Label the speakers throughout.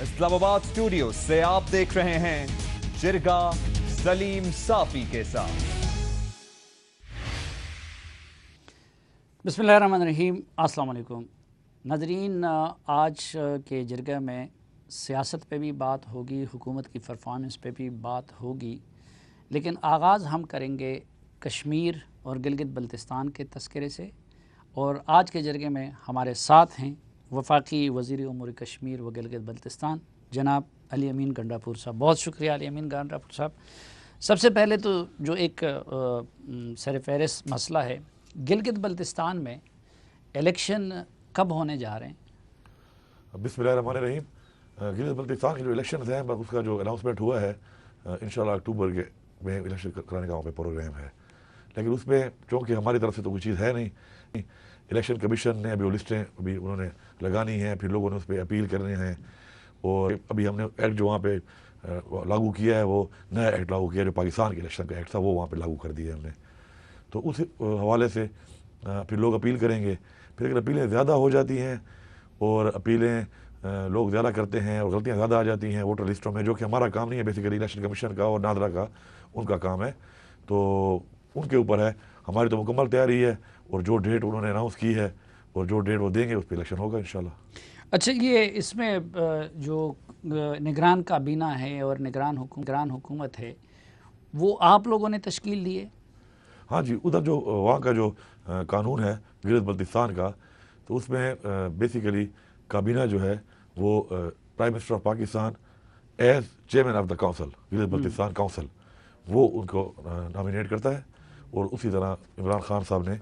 Speaker 1: اسلام آباد اسٹوڈیو سے آپ دیکھ رہے ہیں جرگہ سلیم صافی کے ساتھ۔
Speaker 2: بسم اللہ الرحمن الرحیم، السلام علیکم ناظرین۔ آج کے جرگہ میں سیاست پہ بھی بات ہوگی، حکومت کی پرفارمنس پہ بھی بات ہوگی، لیکن آغاز ہم کریں گے کشمیر اور گلگت بلتستان کے تذکرے سے۔ اور آج کے جرگے میں ہمارے ساتھ ہیں وفاقی وزیر امور کشمیر و گلگت بلتستان جناب علی امین گنڈاپور صاحب۔ بہت شکریہ علی امین گنڈاپور صاحب۔ سب سے پہلے تو جو ایک سر فہرست مسئلہ ہے، گلگت بلتستان میں الیکشن کب ہونے جا رہے ہیں؟
Speaker 3: بسم اللہ الرحمن الرحیم۔ گلگت بلتستان کے جو الیکشنز ہیں اس کا جو اناؤنسمنٹ ہوا ہے انشاءاللہ اکتوبر کے میں الیکشن کرانے کا وہاں پہ پروگرام ہے، لیکن اس میں چونکہ ہماری طرف سے تو کوئی چیز ہے نہیں، الیکشن کمیشن نے ابھی وہ لسٹیں ابھی انہوں نے لگانی ہیں، پھر لوگوں نے اس پہ اپیل کرنے ہیں، اور ابھی ہم نے ایکٹ جو وہاں پہ لاگو کیا ہے وہ نیا ایکٹ لاگو کیا جو پاکستان کے الیکشن کا ایکٹ تھا وہ وہاں پہ لاگو کر دیا ہے ہم نے۔ تو اس حوالے سے پھر لوگ اپیل کریں گے، پھر اگر اپیلیں زیادہ ہو جاتی ہیں اور اپیلیں لوگ زیادہ کرتے ہیں اور غلطیاں زیادہ آ جاتی ہیں ووٹر لسٹوں میں، جو کہ ہمارا کام نہیں ہے، بیسیکلی الیکشن کمیشن کا اور نادرا کا ان کا کام ہے، تو ان کے اوپر ہے۔ ہماری تو مکمل تیاری ہے، اور جو ڈیٹ انہوں نے اناؤنس کی ہے اور جو ڈیٹ وہ دیں گے اس پہ الیکشن ہوگا انشاءاللہ۔
Speaker 2: اچھا، یہ اس میں جو نگران کابینہ ہے اور نگران حکومت ہے وہ آپ لوگوں نے تشکیل دی ہے؟
Speaker 3: ہاں جی، ادھر جو وہاں کا جو قانون ہے گلگت بلتستان کا، تو اس میں بیسیکلی کابینہ جو ہے وہ prime minister of Pakistan as chairman of the council, Gilgit Baltistan council, وہ ان کو نامینیٹ کرتا ہے، اور اسی طرح عمران خان صاحب نے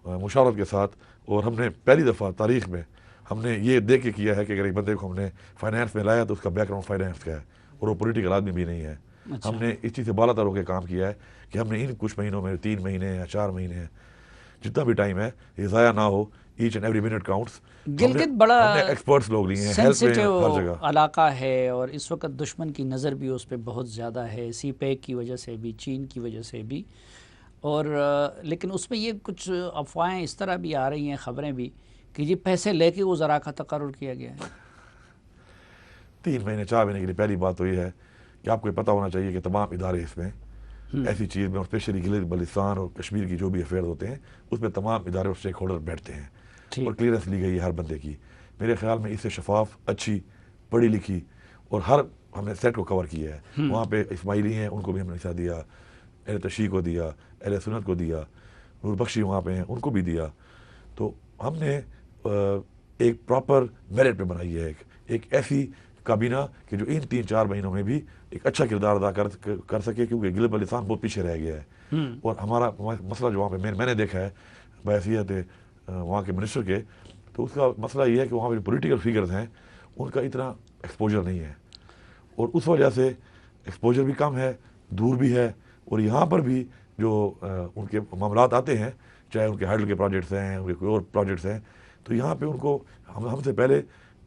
Speaker 3: مشاورت کے ساتھ، اور ہم نے پہلی دفعہ تاریخ میں ہم نے یہ دیکھ کے کیا ہے کہ اگر ایک بندے کو ہم نے فائنانس میں لایا تو اس کا بیک گراؤنڈ فائنانس کا ہے اور وہ پولیٹیکل آدمی بھی نہیں ہے۔ ہم نے اس چیز سے بالا تر ہو کے کام کیا ہے کہ ہم نے ان کچھ مہینوں میں 3 مہینے یا 4 مہینے ہیں، جتنا بھی ٹائم ہے یہ ضائع نہ ہو، each and every minute counts.
Speaker 2: Gilgit بڑا
Speaker 3: ایکسپرٹس لوگ لیے ہیں،
Speaker 2: سینسیٹیو
Speaker 3: ہر جگہ
Speaker 2: علاقہ ہے، اور اس وقت دشمن کی نظر بھی اس پہ بہت زیادہ ہے، سی پیک کی وجہ سے بھی، چین کی وجہ سے بھی، اور لیکن اس میں یہ کچھ افواہیں اس طرح بھی آ رہی ہیں، خبریں بھی، کہ یہ پیسے لے کے وہ زرا کا تقرر کیا گیا ہے۔
Speaker 3: 3 مہینے 4 مہینے کے لیے پہلی بات تو یہ ہے کہ آپ کو یہ پتہ ہونا چاہیے کہ تمام ادارے اس میں ایسی چیز میں، اور اسپیشلی گلگت بلتستان اور کشمیر کی جو بھی افیئرز ہوتے ہیں اس میں تمام ادارے اور اسٹیک ہولڈر بیٹھتے ہیں، اور کلیئرنس لی گئی ہے ہر بندے کی۔ میرے خیال میں اس سے شفاف، اچھی، پڑھی لکھی، اور ہر ہم نے سیٹ کو کور کیا ہے۔ وہاں پہ اسماعیلی ہیں، ان کو بھی ہم نے حصہ دیا، اہل تشیع کو دیا، اہل سنت کو دیا، نور بخشی وہاں پہ ہیں ان کو بھی دیا۔ تو ہم نے ایک پراپر میرٹ پہ بنائی ہے ایک ایسی کابینہ کہ جو ان 3-4 مہینوں میں بھی ایک اچھا کردار ادا کر سکے، کیونکہ گلگت بلتستان بہت پیچھے رہ گیا ہے، اور ہمارا مسئلہ جو وہاں پہ میں نے دیکھا ہے بحیثیت وہاں کے منسٹر کے، تو اس کا مسئلہ یہ ہے کہ وہاں پہ جو پولیٹیکل فگرز ہیں ان کا اتنا ایکسپوجر نہیں ہے، اور اس وجہ سے ایکسپوجر بھی کم ہے، دور بھی ہے، اور یہاں پر بھی جو ان کے معاملات آتے ہیں، چاہے ان کے ہائیڈل کے پروجیکٹس ہیں، ان کے کوئی اور پروجیکٹس ہیں، تو یہاں پہ ان کو ہم سے پہلے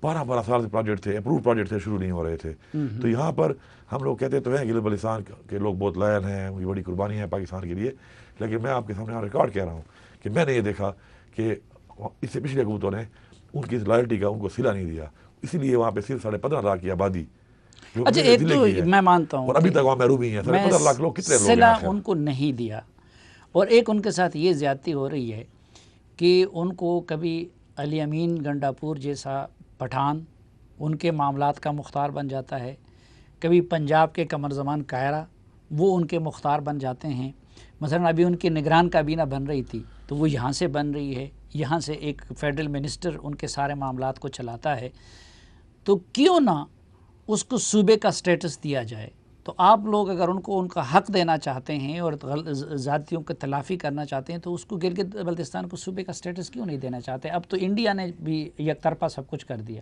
Speaker 3: 12 سال سے پروجیکٹ تھے، اپروو پروجیکٹ تھے، شروع نہیں ہو رہے تھے۔ تو یہاں پر ہم لوگ کہتے تو ہیں گلگت بلتستان کے لوگ بہت لائل ہیں، ان کی بڑی قربانی ہے پاکستان کے لیے، لیکن میں آپ کے سامنے ریکارڈ کہہ رہا ہوں کہ میں نے یہ دیکھا کہ اس سے پچھلے حکومتوں نے ان کی لائلٹی کا ان کو صلہ نہیں دیا، اسی لیے وہاں پہ صرف 15.5 لاکھ کی آبادی،
Speaker 2: اچھا ایک تو میں مانتا ہوں
Speaker 3: اور ابھی تک وہاں محروم ہی ہیں، 15.5 لاکھ لوگ کتنے لوگ
Speaker 2: صلہ
Speaker 3: ہیں؟
Speaker 2: ان کو نہیں دیا، اور ایک ان کے ساتھ یہ زیادتی ہو رہی ہے کہ ان کو کبھی علی امین گنڈاپور جیسا پٹھان ان کے معاملات کا مختار بن جاتا ہے، کبھی پنجاب کے قمر زمان کائرہ وہ ان کے مختار بن جاتے ہیں۔ مثلا ابھی ان کی نگران کابینہ بن رہی تھی تو وہ یہاں سے بن رہی ہے، یہاں سے ایک فیڈرل منسٹر ان کے سارے معاملات کو چلاتا ہے، تو کیوں نہ اس کو صوبے کا سٹیٹس دیا جائے؟ تو آپ لوگ اگر ان کو ان کا حق دینا چاہتے ہیں اور زیادتیوں کی تلافی کرنا چاہتے ہیں تو اس کو گلگت بلتستان کو صوبے کا سٹیٹس کیوں نہیں دینا چاہتے؟ اب تو انڈیا نے بھی یک طرفہ سب کچھ کر دیا۔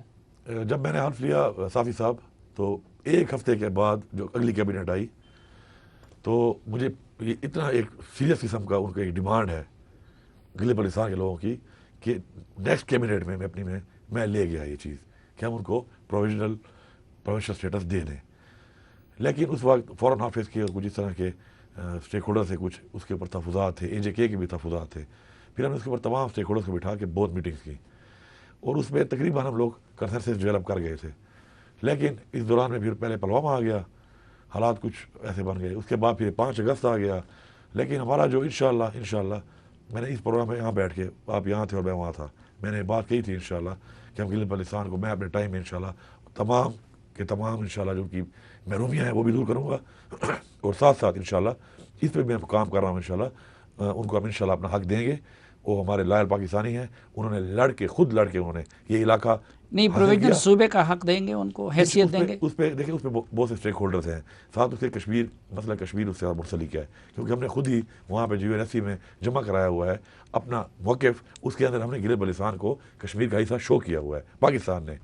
Speaker 3: جب میں نے حلف لیا صافی صاحب تو 1 ہفتے کے بعد جو اگلی کیبنٹ آئی تو مجھے یہ اتنا ایک سیریس قسم کا ان کا ایک ڈیمانڈ ہے گلگت بلتستان کے لوگوں کی کہ نیکسٹ کیبنٹ میں میں لے گیا یہ چیز کہ ہم ان کو پروویژنل اسٹیٹس دے دیں، لیکن اس وقت فورن آفس کے اور کچھ اس طرح کے اسٹیک ہولڈر سے کچھ اس کے اوپر تحفظات تھے، AJK کے بھی تحفظات تھے، پھر ہم نے اس کے اوپر تمام اسٹیک ہولڈرس کو بٹھا کے بہت میٹنگس کی، اور اس میں تقریباً ہم لوگ کنسنسس ڈیولپ کر گئے تھے، لیکن اس دوران میں پھر پہلے پلوامہ آ گیا، حالات کچھ ایسے بن گئے، اس کے بعد پھر 5 اگست آ گیا. لیکن ہمارا جو انشاءاللہ میں نے اس پروگرام میں یہاں بیٹھ کے، آپ یہاں تھے اور میں وہاں تھا، میں نے بات کہی تھی انشاءاللہ کہ ہم گلگت بلتستان کو، میں اپنے ٹائم میں انشاءاللہ تمام کے تمام انشاءاللہ جو کی محرومیاں ہیں وہ بھی دور کروں گا، اور ساتھ ساتھ انشاءاللہ اس پہ میں کام کر رہا ہوں انشاءاللہ ان کو ہم انشاءاللہ اپنا حق دیں گے. وہ ہمارے لائل پاکستانی ہیں، انہوں نے خود لڑ کے انہوں نے یہ علاقہ
Speaker 2: نہیں، پروویژنل صوبے کا حق دیں گے ان کو، حیثیت دیں گے.
Speaker 3: اس پہ دیکھیں، اس پہ بہت سے اسٹیک ہولڈرز ہیں، ساتھ اس کے کشمیر، مسئلہ کشمیر اس سے منسلک ہے، کیونکہ ہم نے خود ہی وہاں پہ UNSC میں جمع کرایا ہوا ہے اپنا موقف. اس کے اندر ہم نے گلگت بلتستان کو کشمیر کا حصہ شو کیا ہوا ہے پاکستان نے.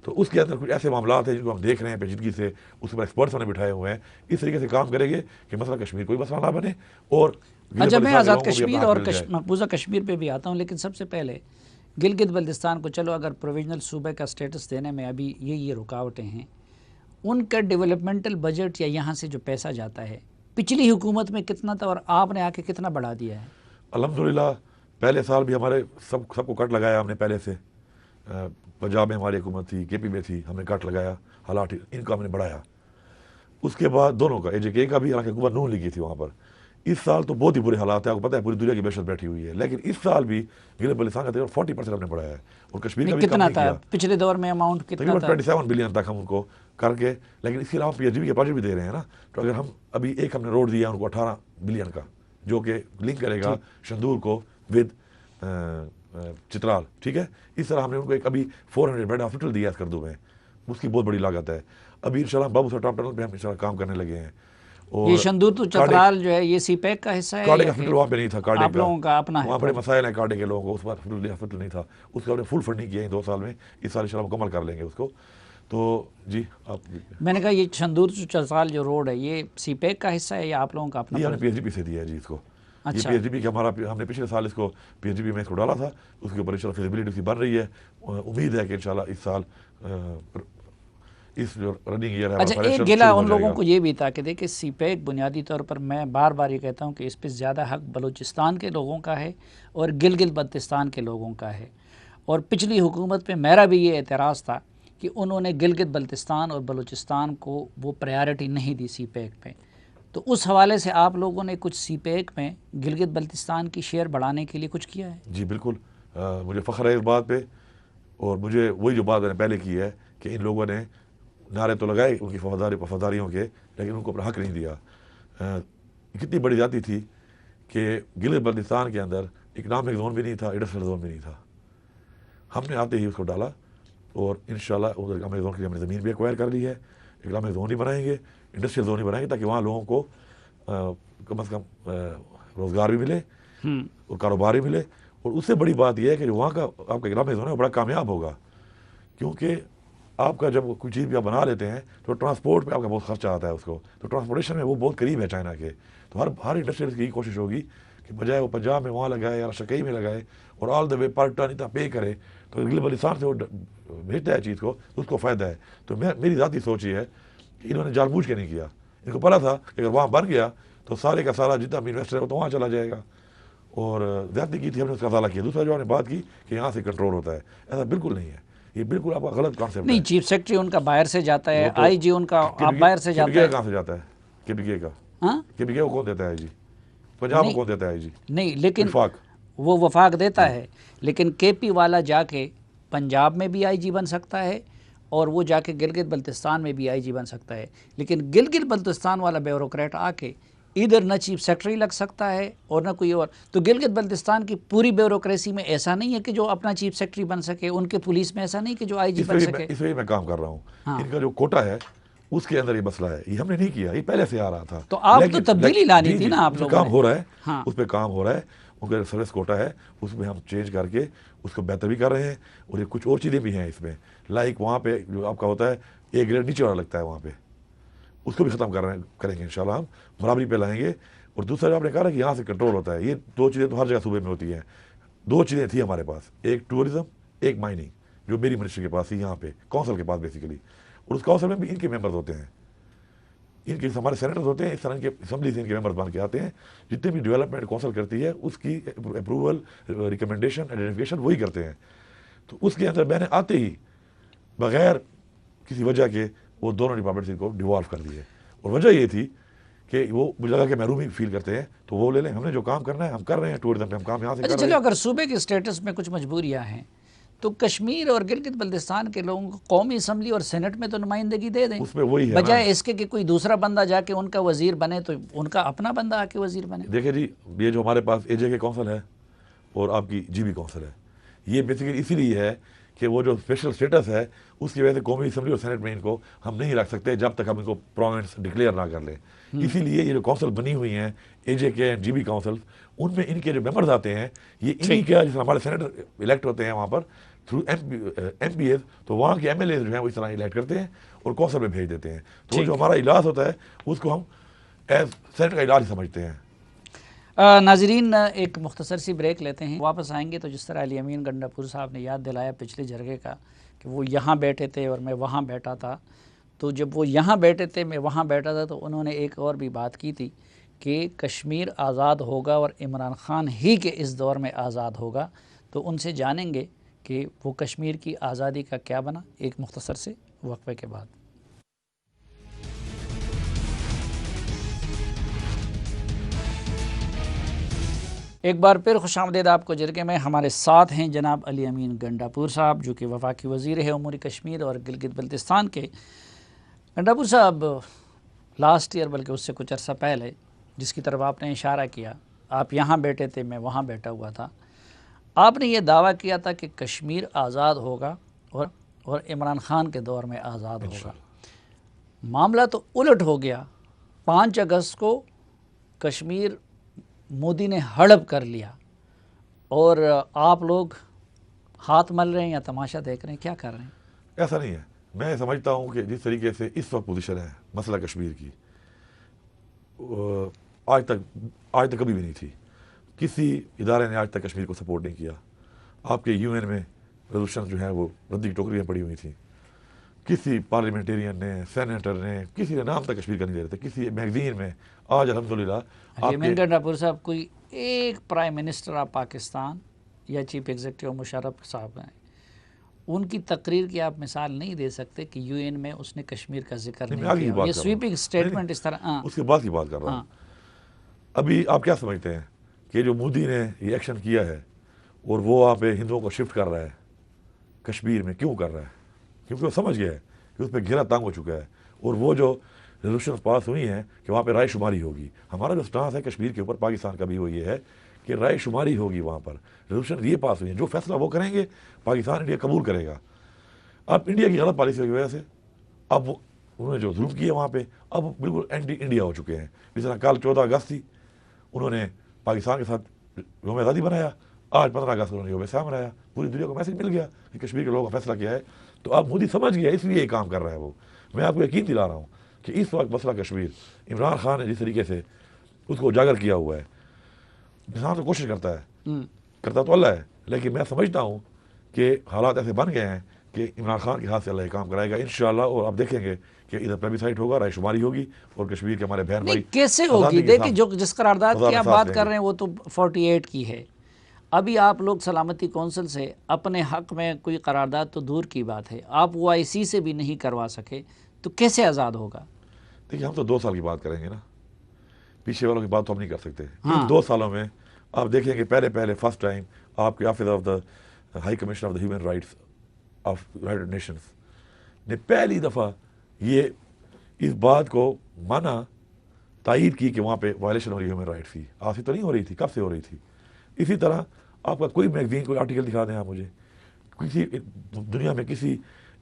Speaker 3: تو اس کے اندر کچھ ایسے معاملات ہیں جن کو ہم دیکھ رہے ہیں پیچیدگی سے، اس پر ایکسپرٹس نے بٹھائے ہوئے ہیں. اس طریقے سے کام کریں گے کہ مسئلہ کشمیر کوئی مسئلہ نہ بنے. اور
Speaker 2: اچھا، میں آزاد کشمیر اور مقبوضہ کشمیر پہ بھی آتا ہوں، لیکن سب سے پہلے گلگت بلتستان کو، چلو اگر پروویژنل صوبے کا سٹیٹس دینے میں ابھی یہ رکاوٹیں ہیں، ان کا ڈیولپمنٹل بجٹ یا یہاں سے جو پیسہ جاتا ہے پچھلی حکومت میں کتنا تھا اور آپ نے آ کے کتنا بڑھا دیا ہے؟
Speaker 3: الحمدللہ پہلے سال بھی ہمارے سب کو کٹ لگایا ہم نے. پہلے سے پنجاب میں ہماری حکومت تھی، KP میں تھی، ہم نے کٹ لگایا، حالات ان کا ہم نے بڑھایا. اس کے بعد دونوں کا AJK کا بھی، حالانکہ حکومت نون لیگ کی تھی وہاں پر. اس سال تو بہت ہی برے حالات ہیں، آپ کو پتہ ہے پوری دنیا کی دہشت بیٹھی ہوئی ہے، لیکن اس سال بھی گلگت بلتستان کا تقریباً 40% ہم نے بڑھایا ہے، اور کشمیر کا بھی کم نہیں کیا.
Speaker 2: پچھلے دور میں اماؤنٹ کتنا تھا؟
Speaker 3: 27 بلین تک ہم ان کو کر کے. لیکن اس کے علاوہ PHDB کے پروجیکٹ بھی دے رہے ہیں نا. تو اگر ہم ابھی ہم نے روڈ دیا ان کو 18 بلین کا، جو کہ لنک کرے گا شندور کو ود چترال، ٹھیک ہے. اس طرح ہم نے ان کو ایک ابھی 400 بیڈ ہاسپٹل دیا ہے کردو میں، اس کی بہت بڑی لاگت ہے. ابھی انشاءاللہ بابو سر ٹاپ ٹنل پہ ہم انشاءاللہ کام کرنے لگے ہیں. اور
Speaker 2: یہ شندور تو چترال جو ہے یہ CPEC کا حصہ ہے؟
Speaker 3: کارڈے کا ہاسپٹل وہاں پہ نہیں تھا، کارڈے
Speaker 2: آپ لوگوں کا اپنا ہے؟
Speaker 3: وہاں بڑے مسائل ہیں کارڈے کے لوگوں کو، اس پر ہاسپٹل نہیں تھا. اس کا ہم نے فل فنڈنگ کیا ہے 2 سال میں. اس سال انشاءاللہ مکمل کر لیں گے اس کو. تو جی آپ،
Speaker 2: میں نے کہا یہ شندور تو چترال جو روڈ ہے یہ CPEC کا حصہ ہے یا آپ لوگوں کا اپنا؟
Speaker 3: یہ ہم نے PHDB سے دیا ہے جی اس کو.
Speaker 2: اچھا،
Speaker 3: یہ PHDB کا ہمارا، ہم نے پچھلے سال اس کو PHDB میں اس کو ڈالا تھا. اس کے اوپر انشاءاللہ فیزیبلٹی اس کی بن رہی ہے. امید ہے کہ انشاءاللہ اس سال اس جو رننگ ایئر ہے.
Speaker 2: اچھا، ایک گلا ان لوگوں کو یہ بھی تھا کہ دیکھیں CPEC بنیادی طور پر، میں بار بار یہ کہتا ہوں کہ اس پہ زیادہ حق بلوچستان کے لوگوں کا ہے اور گلگت بلتستان کے لوگوں کا ہے. اور پچھلی حکومت پہ میرا بھی یہ اعتراض تھا کہ انہوں نے گلگت بلتستان اور بلوچستان کو وہ پریارٹی نہیں دی CPEC پہ. تو اس حوالے سے آپ لوگوں نے کچھ CPEC میں گلگت بلتستان کی شیئر بڑھانے کے لیے کچھ کیا ہے؟
Speaker 3: جی بالکل، مجھے فخر ہے اس بات پہ. اور مجھے وہی جو بات میں نے پہلے کی ہے کہ ان لوگوں نے نعرے تو لگائے ان کی وفاداریوں کے، لیکن ان کو اپنا حق نہیں دیا. کتنی بڑی جاتی تھی کہ گلگت بلتستان کے اندر اکنامک زون بھی نہیں تھا، انڈسٹریل زون بھی نہیں تھا. ہم نے آتے ہی اس کو ڈالا، اور انشاءاللہ ادھر اکنامک زون کے لیے ہم نے زمین بھی ایکوائر کر لی ہے. اکنامک زون ہی بنائیں گے، انڈسٹریل زون ہی بنائیں گے، تاکہ وہاں لوگوں کو کم از کم روزگار بھی ملے اور کاروبار بھی ملے. اور اس سے بڑی بات یہ ہے کہ جو وہاں کا آپ کا اکنامک زون ہے وہ بڑا کامیاب ہوگا، کیونکہ آپ کا جب کوئی چیز بھی آپ بنا لیتے ہیں تو ٹرانسپورٹ پہ آپ کا بہت خرچہ آتا ہے اس کو. تو ٹرانسپورٹیشن میں وہ بہت قریب ہے چائنا کے. تو ہر انڈسٹریز کی کوشش ہوگی کہ بجائے وہ پنجاب میں وہاں لگائے یا شکئی میں لگائے اور آل دا وے پر ٹن اتنا پے کرے، تو گلگت بلتستان سے وہ بھیجتا ہے چیز کو، اس کو فائدہ ہے. تو میری ذاتی سوچ یہ ہے کہ انہوں نے جان بوجھ کے نہیں کیا. ان کو پتا تھا کہ اگر وہاں بن گیا تو سارے کا سارا جتنا بھی انویسٹر ہے وہ تو وہاں چلا جائے گا، اور زیادتی کی تھی ہم نے اس کا ازالہ کیا. دوسرا جو ہم نے بات کی کہ یہاں سے کنٹرول ہوتا ہے، ایسا بالکل نہیں ہے. یہ بالکل آپ کا غلط کانسیپٹ ہے.
Speaker 2: نہیں، چیف سیکرٹری ان کا باہر سے جاتا ہے، IG ان کا آپ باہر سے جاتا ہے.
Speaker 3: کہاں سے جاتا ہے KPK کا؟
Speaker 2: ہاں،
Speaker 3: KPK کو کون دیتا ہے جی؟ پنجاب کو کون دیتا ہے جی؟
Speaker 2: نہیں، لیکن
Speaker 3: وفاق،
Speaker 2: وہ وفاق دیتا ہے، لیکن KP والا جا کے پنجاب میں بھی IG بن سکتا ہے اور وہ جا کے گلگت بلتستان میں بھی IG بن سکتا ہے. لیکن گلگت بلتستان والا بیوروکریٹ آ کے ادھر نہ چیف سیکرٹری لگ سکتا ہے اور نہ کوئی اور. تو گلگت بلتستان کی پوری بیوروکریسی میں ایسا نہیں ہے کہ جو اپنا چیف سیکرٹری بن سکے، ان کے پولیس میں ایسا نہیں کہ جو IG بن سکے.
Speaker 3: اس وجہ میں کام کر رہا ہوں. ان کا جو کوٹا ہے اس کے اندر یہ مسئلہ ہے، یہ ہم نے نہیں کیا، یہ پہلے سے آ رہا تھا.
Speaker 2: تو آپ تو تبدیلی لانی تھی نا آپ لوگوں نے.
Speaker 3: کام ہو رہا ہے، اس پہ کام ہو رہا ہے. ان کا سروس کوٹا ہے اس میں ہم چینج کر کے اس کو بہتر بھی کر رہے ہیں. اور یہ کچھ اور چیزیں بھی ہیں اس میں، لائک وہاں پہ جو آپ کا ہوتا ہے ایک گریڈ نیچے والا لگتا ہے، وہاں پہ اس کو بھی ختم کریں گے انشاءاللہ. ہم برابری پہ لائیں گے. اور دوسرا جو آپ نے کہا کہ یہاں سے کنٹرول ہوتا ہے، یہ 2 چیزیں تو ہر جگہ صوبے میں ہوتی ہیں. 2 چیزیں تھیں ہمارے پاس، ایک ٹورزم، ایک مائننگ، جو میری منسٹری کے پاس تھی یہاں پہ کونسل کے پاس بیسیکلی. اور اس کونسل میں بھی ان کے ممبرز ہوتے ہیں، ان کے ہمارے سینیٹرز ہوتے ہیں، اس طرح ان کے اسمبلی سے ان کے ممبرز بن کے آتے ہیں. جتنے بھی ڈیولپمنٹ کونسل کرتی ہے اس کی اپروول، ریکمنڈیشن، آئیڈینٹیفیکیشن وہی کرتے ہیں. تو اس کے اندر میں نے آتے ہی بغیر کسی وجہ کے وہ دونوں ڈپارٹمنٹ کو ڈیوالو کر دیے، اور وجہ یہ تھی کہ وہ مجھے لگا کہ محرومی فیل کرتے ہیں، تو وہ لے لیں، ہم نے جو کام کرنا ہے ہم کر رہے ہیں، ٹوریزم پہ ہم کام یہاں سے کر رہے
Speaker 2: چلو
Speaker 3: ہیں۔
Speaker 2: اگر صوبے کے سٹیٹس میں کچھ مجبوریاں ہیں تو کشمیر اور گلگت بلتستان کے لوگوں کو قومی اسمبلی اور سینٹ میں تو نمائندگی دے دیں،
Speaker 3: اس میں وہی ہے
Speaker 2: بجائے اس کے کہ کوئی دوسرا بندہ جا کے ان کا وزیر بنے تو ان کا اپنا بندہ آ کے وزیر بنے۔
Speaker 3: دیکھیں جی، یہ جو ہمارے پاس اے جے کے کونسل ہے اور آپ کی جی بی کونسل ہے، یہ بیسیکلی اسی لیے ہے کہ وہ جو اسپیشل اسٹیٹس ہے اس کی وجہ سے قومی اسمبلی اور سینٹ میں ان کو ہم نہیں رکھ سکتے جب تک ہم ان کو پروونس ڈکلیئر نہ کر لیں۔ اسی لیے یہ جو کونسل بنی ہوئی ہیں اے جے کے جی بی کونسل، ان میں ان کے جو ممبرز آتے ہیں یہ انہی کے، جس ہمارے سینیٹر الیکٹ ہوتے ہیں وہاں پر تھرو ایم پی ایز، تو وہاں کے ایم ایل اے جو ہیں وہ اس طرح الیکٹ کرتے ہیں اور کونسل میں بھیج دیتے ہیں، تو جو ہمارا اجلاس ہوتا ہے اس کو ہم ایز سینٹ کا اجلاس ہی سمجھتے ہیں۔
Speaker 2: ناظرین ایک مختصر سی بریک لیتے ہیں، واپس آئیں گے تو جس طرح علی امین گنڈا پور صاحب نے یاد دلایا پچھلے جرگے کا کہ وہ یہاں بیٹھے تھے اور میں وہاں بیٹھا تھا، تو جب وہ یہاں بیٹھے تھے میں وہاں بیٹھا تھا تو انہوں نے ایک اور بھی بات کی تھی کہ کشمیر آزاد ہوگا اور عمران خان ہی کے اس دور میں آزاد ہوگا، تو ان سے جانیں گے کہ وہ کشمیر کی آزادی کا کیا بنا ایک مختصر سے وقفے کے بعد۔ ایک بار پھر خوش آمدید آپ کو جرگے میں۔ ہمارے ساتھ ہیں جناب علی امین گنڈا پور صاحب جو کہ وفاقی وزیر ہے امور کشمیر اور گلگت بلتستان کے۔ گنڈا پور صاحب، لاسٹ ایئر بلکہ اس سے کچھ عرصہ پہلے جس کی طرف آپ نے اشارہ کیا، آپ یہاں بیٹھے تھے میں وہاں بیٹھا ہوا تھا، آپ نے یہ دعویٰ کیا تھا کہ کشمیر آزاد ہوگا اور عمران خان کے دور میں آزاد ہوگا۔ معاملہ تو الٹ ہو گیا، 5 اگست کو کشمیر مودی نے ہڑپ کر لیا اور آپ لوگ ہاتھ مل رہے ہیں یا تماشا دیکھ رہے ہیں، کیا کر رہے ہیں؟
Speaker 3: ایسا نہیں ہے، میں سمجھتا ہوں کہ جس طریقے سے اس وقت پوزیشن ہے مسئلہ کشمیر کی، آج تک کبھی بھی نہیں تھی۔ کسی ادارے نے آج تک کشمیر کو سپورٹ نہیں کیا۔ آپ کے یو این میں ریزولوشن جو ہیں وہ ردی کی ٹوکریاں پڑی ہوئی تھیں، کسی پارلیمنٹیرین نے، سینیٹر نے، کسی نے نام تک کشمیر کا نہیں دے رہے تھے، کسی میگزین میں۔ آج الحمدللہ
Speaker 2: امین گنڈا پور صاحب، کوئی ایک پرائم منسٹر آف پاکستان یا چیف ایگزیکٹو مشرف صاحب ہیں، ان کی تقریر کی آپ مثال نہیں دے سکتے کہ یو این میں اس نے کشمیر کا ذکر نہیں کیا، یہ سویپنگ سٹیٹمنٹ اس طرح۔
Speaker 3: اس کے بعد کی بات کر رہا ہوں۔ ابھی آپ کیا سمجھتے ہیں کہ جو مودی نے یہ ایکشن کیا ہے اور وہ وہاں پہ ہندوؤں کو شفٹ کر رہا ہے کشمیر میں، کیوں کر رہا ہے؟ کیونکہ وہ سمجھ گیا ہے کہ اس پہ گھیرا تنگ ہو چکا ہے، اور وہ جو ریزولوشن پاس ہوئی ہیں کہ وہاں پہ رائے شماری ہوگی۔ ہمارا جو سٹانس ہے کشمیر کے اوپر پاکستان کا بھی وہ یہ ہے کہ رائے شماری ہوگی وہاں پر، ریزولوشن یہ پاس ہوئی ہیں، جو فیصلہ وہ کریں گے پاکستان انڈیا قبول کرے گا۔ اب انڈیا کی غلط پالیسی کی وجہ سے اب انہوں نے جو ظلم کیا وہاں پہ، اب بالکل اینٹی انڈیا ہو چکے ہیں۔ جس طرح کل 14 اگست تھی، انہوں نے پاکستان کے ساتھ یوم آزادی بنایا، آج 15 اگست انہوں نے یوم سیاہ منایا، پوری دنیا کو میسج مل گیا کہ کشمیر کے لوگوں کا فیصلہ کیا ہے۔ تو اب مودی سمجھ گیا، اس لیے یہ کام کر رہا ہے وہ۔ میں آپ کو یقین دلا رہا ہوں کہ اس وقت مسئلہ کشمیر، عمران خان نے جس طریقے سے اس کو اجاگر کیا ہوا ہے، انسان تو کوشش کرتا تو اللہ ہے، لیکن میں سمجھتا ہوں کہ حالات ایسے بن گئے ہیں کہ عمران خان کے ہاتھ سے اللہ یہ کام کرائے گا انشاءاللہ، اور آپ دیکھیں گے کہ ادھر پلیبیسائٹ ہوگا، رائے شماری ہوگی، اور کشمیر کے ہمارے بہن بھائی
Speaker 2: کیسے ہوگی؟ دیکھیں جو جس قرارداد کی آپ بات کر رہے ہیں وہ تو 48 کی ہے۔ ابھی آپ لوگ سلامتی کونسل سے اپنے حق میں کوئی قرارداد تو دور کی بات ہے، آپ وہ IC سے بھی نہیں کروا سکے، تو کیسے آزاد ہوگا؟
Speaker 3: دیکھیے ہم تو 2 سال کی بات کریں گے نا، پیچھے والوں کی بات تو ہم نہیں کر سکتے۔ ان 2 سالوں میں آپ دیکھیں کہ پہلے فرسٹ ٹائم آپ کے office of the high commission of the human rights of United nations نے پہلی دفعہ یہ اس بات کو مانا، تائید کی کہ وہاں پہ وائلیشن ہو رہی ہے ہیومن رائٹس کی۔ آج سے تو نہیں ہو رہی تھی، کب سے ہو رہی تھی؟ اسی طرح آپ کا کوئی میگزین، کوئی آرٹیکل دکھا دیں آپ مجھے، کسی دنیا میں کسی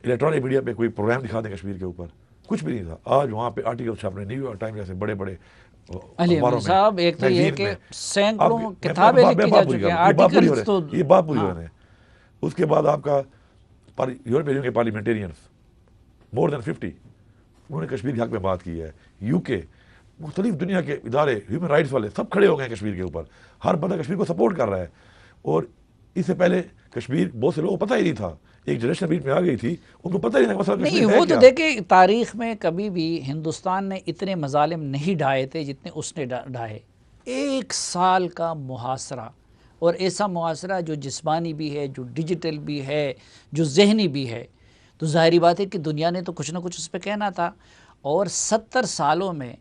Speaker 3: الیکٹرانک میڈیا پہ کوئی پروگرام دکھا دیں کشمیر کے اوپر، کچھ بھی نہیں تھا۔ آج وہاں پہ آرٹیکل چھاپ رہے، نیو یارک ٹائمز جیسے بڑے
Speaker 2: علی امین صاحب، ایک تو یہ کہ سینکڑوں کتابیں لکھی جا چکی ہیں، آرٹیکلز تو
Speaker 3: یہ بات پوری ہو رہے ہیں۔ اس کے بعد آپ کا یورپین یونین کے پارلیمنٹیرینس مور دین 50 انہوں نے کشمیر کے حق میں بات کی ہے۔ UK، مختلف دنیا کے ادارے، ہیومن رائٹس والے سب کھڑے ہو گئے ہیں کشمیر کے اوپر، ہر بندہ کشمیر کو سپورٹ کر رہا ہے۔ اور اس سے پہلے کشمیر بہت سے لوگوں کو پتہ ہی نہیں تھا، ایک جنریشن بیچ میں آ گئی تھی، ان کو پتہ ہی نہیں مسئلہ کشمیر ہے
Speaker 2: نہیں۔ وہ
Speaker 3: کیا۔
Speaker 2: تو دیکھیں تاریخ میں کبھی بھی ہندوستان نے اتنے مظالم نہیں ڈھائے تھے جتنے اس نے ڈھائے۔ 1 سال کا محاصرہ، اور ایسا محاصرہ جو جسمانی بھی ہے، جو ڈیجیٹل بھی ہے، جو ذہنی بھی ہے۔ تو ظاہری بات ہے کہ دنیا نے تو کچھ نہ کچھ اس پہ کہنا تھا. اور 70 سالوں میں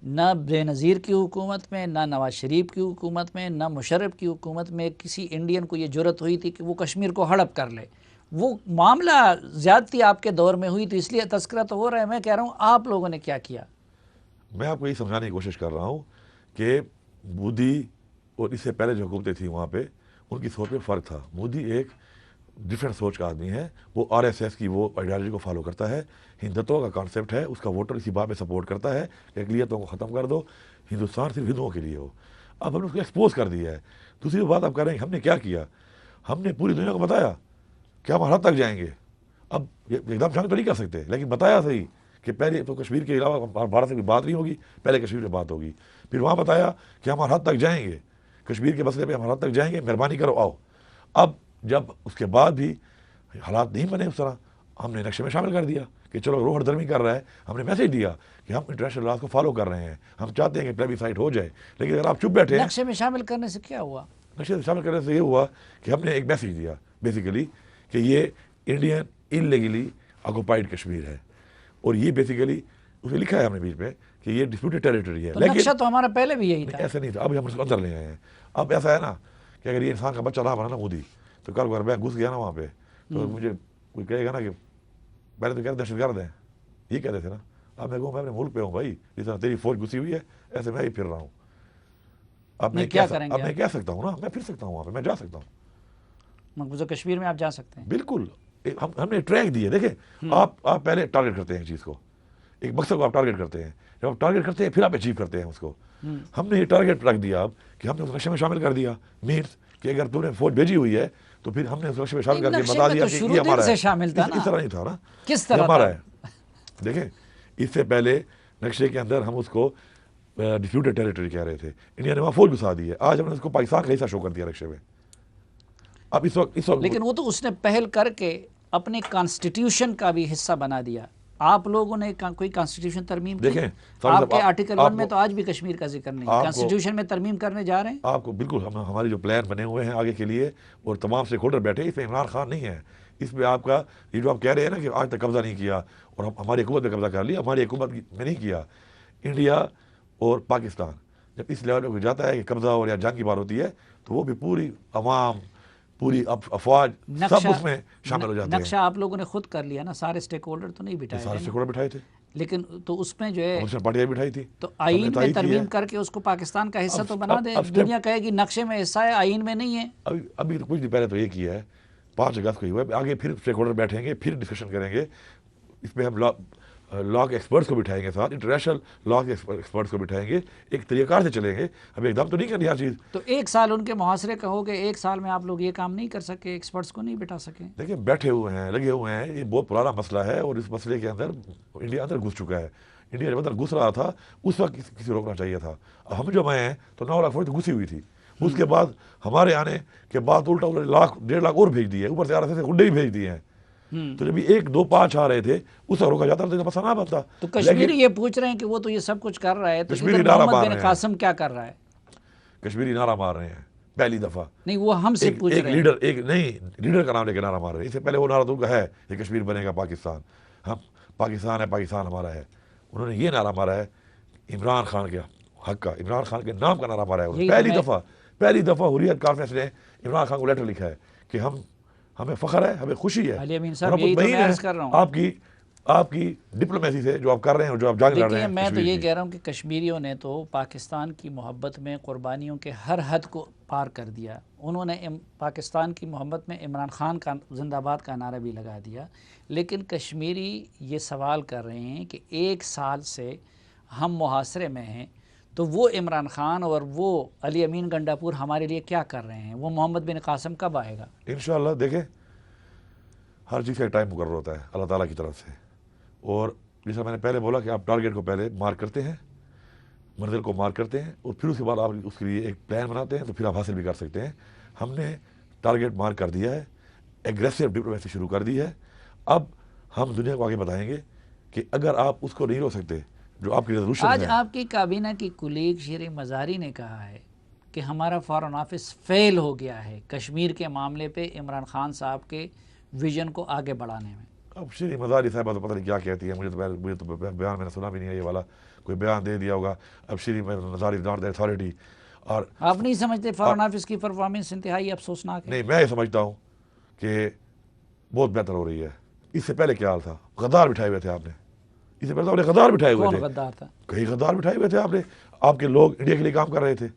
Speaker 2: نہ بے نظیر کی حکومت میں، نہ نواز شریف کی حکومت میں، نہ مشرف کی حکومت میں کسی انڈین کو یہ جرت ہوئی تھی کہ وہ کشمیر کو ہڑپ کر لے. وہ معاملہ زیادتی آپ کے دور میں ہوئی، تو اس لیے تذکرہ تو ہو رہا ہے. میں کہہ رہا ہوں آپ لوگوں نے کیا کیا.
Speaker 3: میں آپ کو یہ سمجھانے کی کوشش کر رہا ہوں کہ مودی اور اس سے پہلے جو حکومتیں تھیں وہاں پہ ان کی سوچ میں فرق تھا. مودی ایک ڈفرینٹ سوچ کا آدمی ہے. وہ RSS کی وہ آئیڈیالوجی کو فالو کرتا ہے. ہندوتوا کا کانسیپٹ ہے، اس کا ووٹر اسی بات میں سپورٹ کرتا ہے کہ اقلیتوں کو ختم کر دو، ہندوستان صرف ہندوؤں کے لیے ہو. اب ہم نے اس کو ایکسپوز کر دیا ہے. دوسری بات آپ کہہ رہے ہیں کہ ہم نے کیا کیا. ہم نے پوری دنیا کو بتایا کہ ہم حد تک جائیں گے. اب ایک دم شامل تو نہیں کر سکتے، لیکن بتایا صحیح کہ پہلے تو کشمیر کے علاوہ بھارت سے کوئی بات نہیں ہوگی، پہلے کشمیر میں بات ہوگی. پھر وہاں بتایا کہ ہم حد تک جائیں گے، کشمیر کے مسئلے پہ ہم حد تک جائیں گے، مہربانی کرو آؤ. اب جب اس کے بعد بھی حالات نہیں بنے اس طرح، ہم نے نقشے میں شامل کر دیا کہ چلو روح درمی کر رہا ہے. ہم نے میسیج دیا کہ ہم انٹرنیشنل لاز کو فالو کر رہے ہیں، ہم چاہتے ہیں کہ پلیبیسائٹ ہو جائے. لیکن اگر آپ چپ بیٹھے ہیں،
Speaker 2: نقشے میں شامل کرنے سے کیا ہوا؟
Speaker 3: نقشے میں شامل کرنے سے یہ ہوا کہ ہم نے ایک میسیج دیا بیسیکلی کہ یہ انڈین انلیگلی آکوپائڈ کشمیر ہے. اور یہ بیسیکلی اس میں لکھا ہے ہم نے بیچ میں کہ یہ ڈسپیوٹڈ ٹیریٹری ہے.
Speaker 2: لیکن نقشہ تو ہمارا پہلے بھی یہی تھا.
Speaker 3: ایسا نہیں تھا. اب ہم اس کو اندر لے آئے ہیں. اب ایسا ہے نا کہ اگر یہ انسان کا بچہ نہ بنا نا مودی، تو کل اگر میں گھس گیا نا وہاں پہ تو مجھے کوئی کہے گا نا کہ پہلے تو کہتے دہشت گرد ہیں، یہ کہتے تھے نا. اب میں کہوں میں اپنے ملک پہ ہوں بھائی، جس طرح تیری فوج گھسی ہوئی ہے ایسے میں ہی پھر رہا ہوں. اب میں
Speaker 2: کیا کریں گے؟
Speaker 3: اب میں کہہ سکتا ہوں نا، میں پھر سکتا ہوں وہاں پہ، میں جا سکتا ہوں.
Speaker 2: مقبوضہ کشمیر میں آپ جا سکتے ہیں
Speaker 3: بالکل. ہم نے ٹریک دیے. دیکھیں آپ پہلے ٹارگیٹ کرتے ہیں چیز کو، ایک مقصد کو آپ ٹارگیٹ کرتے ہیں. جب آپ ٹارگیٹ کرتے ہیں پھر آپ اچیو کرتے ہیں اس کو. ہم نے یہ ٹارگیٹ رکھ دیا اب کہ ہم نے اس نقشے میں شامل کر دیا. مینس کہ اگر تم نے فوج بھیجی ہوئی ہے تو پھر ہم نے اس نقشے میں شامل کر کے بتا دیا کہ یہ ہمارا ہے. اس طرح نہیں تھا نا،
Speaker 2: کس طرح
Speaker 3: ہمارا ہے. دیکھیں اس سے پہلے نقشے کے اندر ہم اس کو ڈسپیوٹڈ ٹیریٹری کہہ رہے تھے. انڈیا نے وہاں فوج گھسا دی ہے. آج ہم نے اس کو پاکستان کا حصہ شو کر دیا نقشے میں. اب اس وقت
Speaker 2: لیکن وہ تو اس نے پہل کر کے اپنے کانسٹیٹیوشن کا بھی حصہ بنا دیا. آپ لوگوں نے کوئی کانسٹیٹیوشن ترمیم کی؟
Speaker 3: دیکھیں
Speaker 2: آپ کے آرٹیکل 1 میں تو آج بھی کشمیر کا ذکر نہیں. کانسٹیٹیوشن میں ترمیم کرنے جا رہے ہیں
Speaker 3: آپ کو. بالکل ہمارے جو پلان بنے ہوئے ہیں آگے کے لیے اور تمام اسٹیک ہولڈر بیٹھے، اس میں عمران خان نہیں ہے. اس میں آپ کا یہ جو آپ کہہ رہے ہیں نا کہ آج تک قبضہ نہیں کیا اور ہماری حکومت میں قبضہ کر لیا، ہماری حکومت میں نہیں کیا. انڈیا اور پاکستان جب اس لیول پہ جاتا ہے کہ قبضہ اور یا جنگ کی بات ہوتی ہے تو وہ بھی پوری عوام، پوری افواج سب اس میں شامل ہو جاتے ہیں.
Speaker 2: نقشہ آپ لوگوں نے خود کر لیا نا، سارے اسٹیک ہولڈر تو نہیں بٹھائے.
Speaker 3: سارے اسٹیک ہولڈر بٹھائے تھے،
Speaker 2: لیکن تو اس میں جو ہے
Speaker 3: پارٹیاں بٹھائی تھی.
Speaker 2: تو آئین میں ترمیم کر کے اس کو پاکستان کا حصہ تو بنا دے. دنیا کہے گی نقشے میں حصہ ہے، آئین میں نہیں ہے.
Speaker 3: ابھی تو کچھ دن پہلے تو یہ کیا ہے، 5 اگست کو ہی ہوا ہے. آگے پھر اسٹیک ہولڈر بیٹھیں گے، پھر ڈسکشن کریں گے. اس میں ہم لا کے ایکسپرٹس کو بٹھائیں گے ساتھ، انٹرنیشنل لا کے ایکسپرٹس کو بٹھائیں گے. ایک طریقہ کار سے چلیں گے. اب ایک دم تو نہیں کرنی ہر چیز.
Speaker 2: تو 1 سال ان کے محاصرے کا ہو گئے، 1 سال میں آپ لوگ یہ کام نہیں کر سکے، ایکسپرٹس کو نہیں بٹھا سکے.
Speaker 3: دیکھیں بیٹھے ہوئے ہیں، لگے ہوئے ہیں. یہ بہت پرانا مسئلہ ہے اور اس مسئلے کے اندر انڈیا اندر گھس چکا ہے. انڈیا جب اندر گھس رہا تھا اس وقت کسی روکنا چاہیے تھا. اب ہم جو آئے ہیں تو 9 لاکھ فوج تو گھسی ہوئی تھی. اس کے بعد ہمارے آنے کے بعد الٹا 1.5 لاکھ اور بھیج دیے، اوپر سے RSS سے گنڈے بھی بھیج دیے ہیں. تو جب 1 2 5 آ رہے تھے اس وقت روکا جاتا تو مسئلہ نہ بنتا.
Speaker 2: تو کشمیری یہ پوچھ رہے ہیں کہ وہ تو یہ سب کچھ کر رہا ہے، تو ادھر محمد بن قاسم کیا کر رہا ہے؟
Speaker 3: کشمیری نعرہ مار رہے ہیں پہلی دفعہ.
Speaker 2: نہیں وہ ہم سے پوچھ رہے ہیں.
Speaker 3: ایک لیڈر کا نام لے کے نعرہ مار رہے ہیں. اس سے پہلے وہ نعرہ تو ان کا ہے کہ کشمیر بنے گا پاکستان، ہم پاکستان ہے، پاکستان ہمارا ہے. انہوں نے یہ نعرہ مارا ہے عمران خان کے حق کا، عمران خان کے نام کا نعرہ مارا ہے. پہلی دفعہ حریت کانفرنس نے عمران خان کو لیٹر لکھا ہے کہ ہمیں فخر ہے، ہمیں خوشی ہے.
Speaker 2: علی امین صاحب یہی تو میں عرض کر رہا ہوں
Speaker 3: آپ کی ڈپلومیسی سے جو آپ کر رہے ہیں اور جو آپ جنگ لڑ رہے ہیں.
Speaker 2: میں تو یہ کہہ رہا ہوں کہ کشمیریوں نے تو پاکستان کی محبت میں قربانیوں کے ہر حد کو پار کر دیا. انہوں نے پاکستان کی محبت میں عمران خان کا زندہ آباد کا نعرہ بھی لگا دیا. لیکن کشمیری یہ سوال کر رہے ہیں کہ 1 سال سے ہم محاصرے میں ہیں، تو وہ عمران خان اور وہ علی امین گنڈاپور ہمارے لیے کیا کر رہے ہیں؟ وہ محمد بن قاسم کب آئے گا؟
Speaker 3: انشاءاللہ. دیکھیں ہر چیز کا ایک ٹائم مقرر ہوتا ہے اللہ تعالیٰ کی طرف سے. اور جیسا میں نے پہلے بولا کہ آپ ٹارگیٹ کو پہلے مارک کرتے ہیں، منزل کو مارک کرتے ہیں اور پھر اس کے بعد آپ اس کے لیے ایک پلان بناتے ہیں تو پھر آپ حاصل بھی کر سکتے ہیں. ہم نے ٹارگیٹ مارک کر دیا ہے، ایگریسو ڈپلومیسی شروع کر دی ہے. اب ہم دنیا کو آگے بتائیں گے کہ اگر آپ اس کو نہیں روک سکتے جو آپ کی ریزولوشن ہے.
Speaker 2: آج آپ کی کابینہ کی کولیگ شیر مزاری نے کہا ہے کہ ہمارا فارن آفس فیل ہو گیا ہے کشمیر کے معاملے پہ عمران خان صاحب کے ویژن کو آگے بڑھانے میں.
Speaker 3: اب شری مزاری صاحبہ تو پتہ نہیں کیا کہتی ہے، مجھے تو بیان میں نے سنا بھی نہیں ہے یہ والا، کوئی بیان دے دیا ہوگا. اب شری مزاری از ناٹ دی اتھارٹی. اور
Speaker 2: آپ نہیں سمجھتے فارن آفس کی پرفارمنس انتہائی افسوسناک ہے؟
Speaker 3: نہیں، میں یہ سمجھتا ہوں کہ بہت بہتر ہو رہی ہے. اس سے پہلے کیا حال تھا؟ غدار بٹھائے ہوئے تھے آپ نے. اس سے پہلے تو آپ نے غدار بٹھائے ہوئے
Speaker 2: کون
Speaker 3: تھے.
Speaker 2: غدار تھا؟
Speaker 3: کئی غدار بٹھائے ہوئے تھے آپ نے. آپ کے لوگ انڈیا کے لیے کام کر رہے تھے.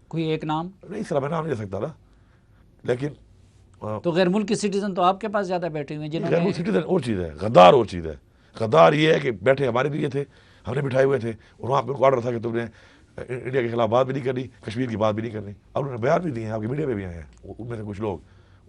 Speaker 2: کوئی ایک نام؟
Speaker 3: نہیں سر، میں نام نہیں لے سکتا نا، لیکن
Speaker 2: تو غیر ملکی سٹیزن تو آپ کے پاس زیادہ بیٹھے ہوئے ہیں جنہوں
Speaker 3: غیر
Speaker 2: نے.
Speaker 3: ملک سٹیزن اور چیز ہے، غدار اور چیز ہے. غدار یہ ہے کہ بیٹھے ہمارے لیے تھے، ہم نے بٹھائے ہوئے تھے، اور وہاں پہ ان کو آرڈر تھا کہ تم نے انڈیا کے خلاف بات بھی نہیں کرنی، کشمیر کی بات بھی نہیں کرنی. اور انہوں نے بیان بھی دیے ہیں، آپ کی میڈیا پہ بھی آئے ہیں ان میں سے کچھ لوگ.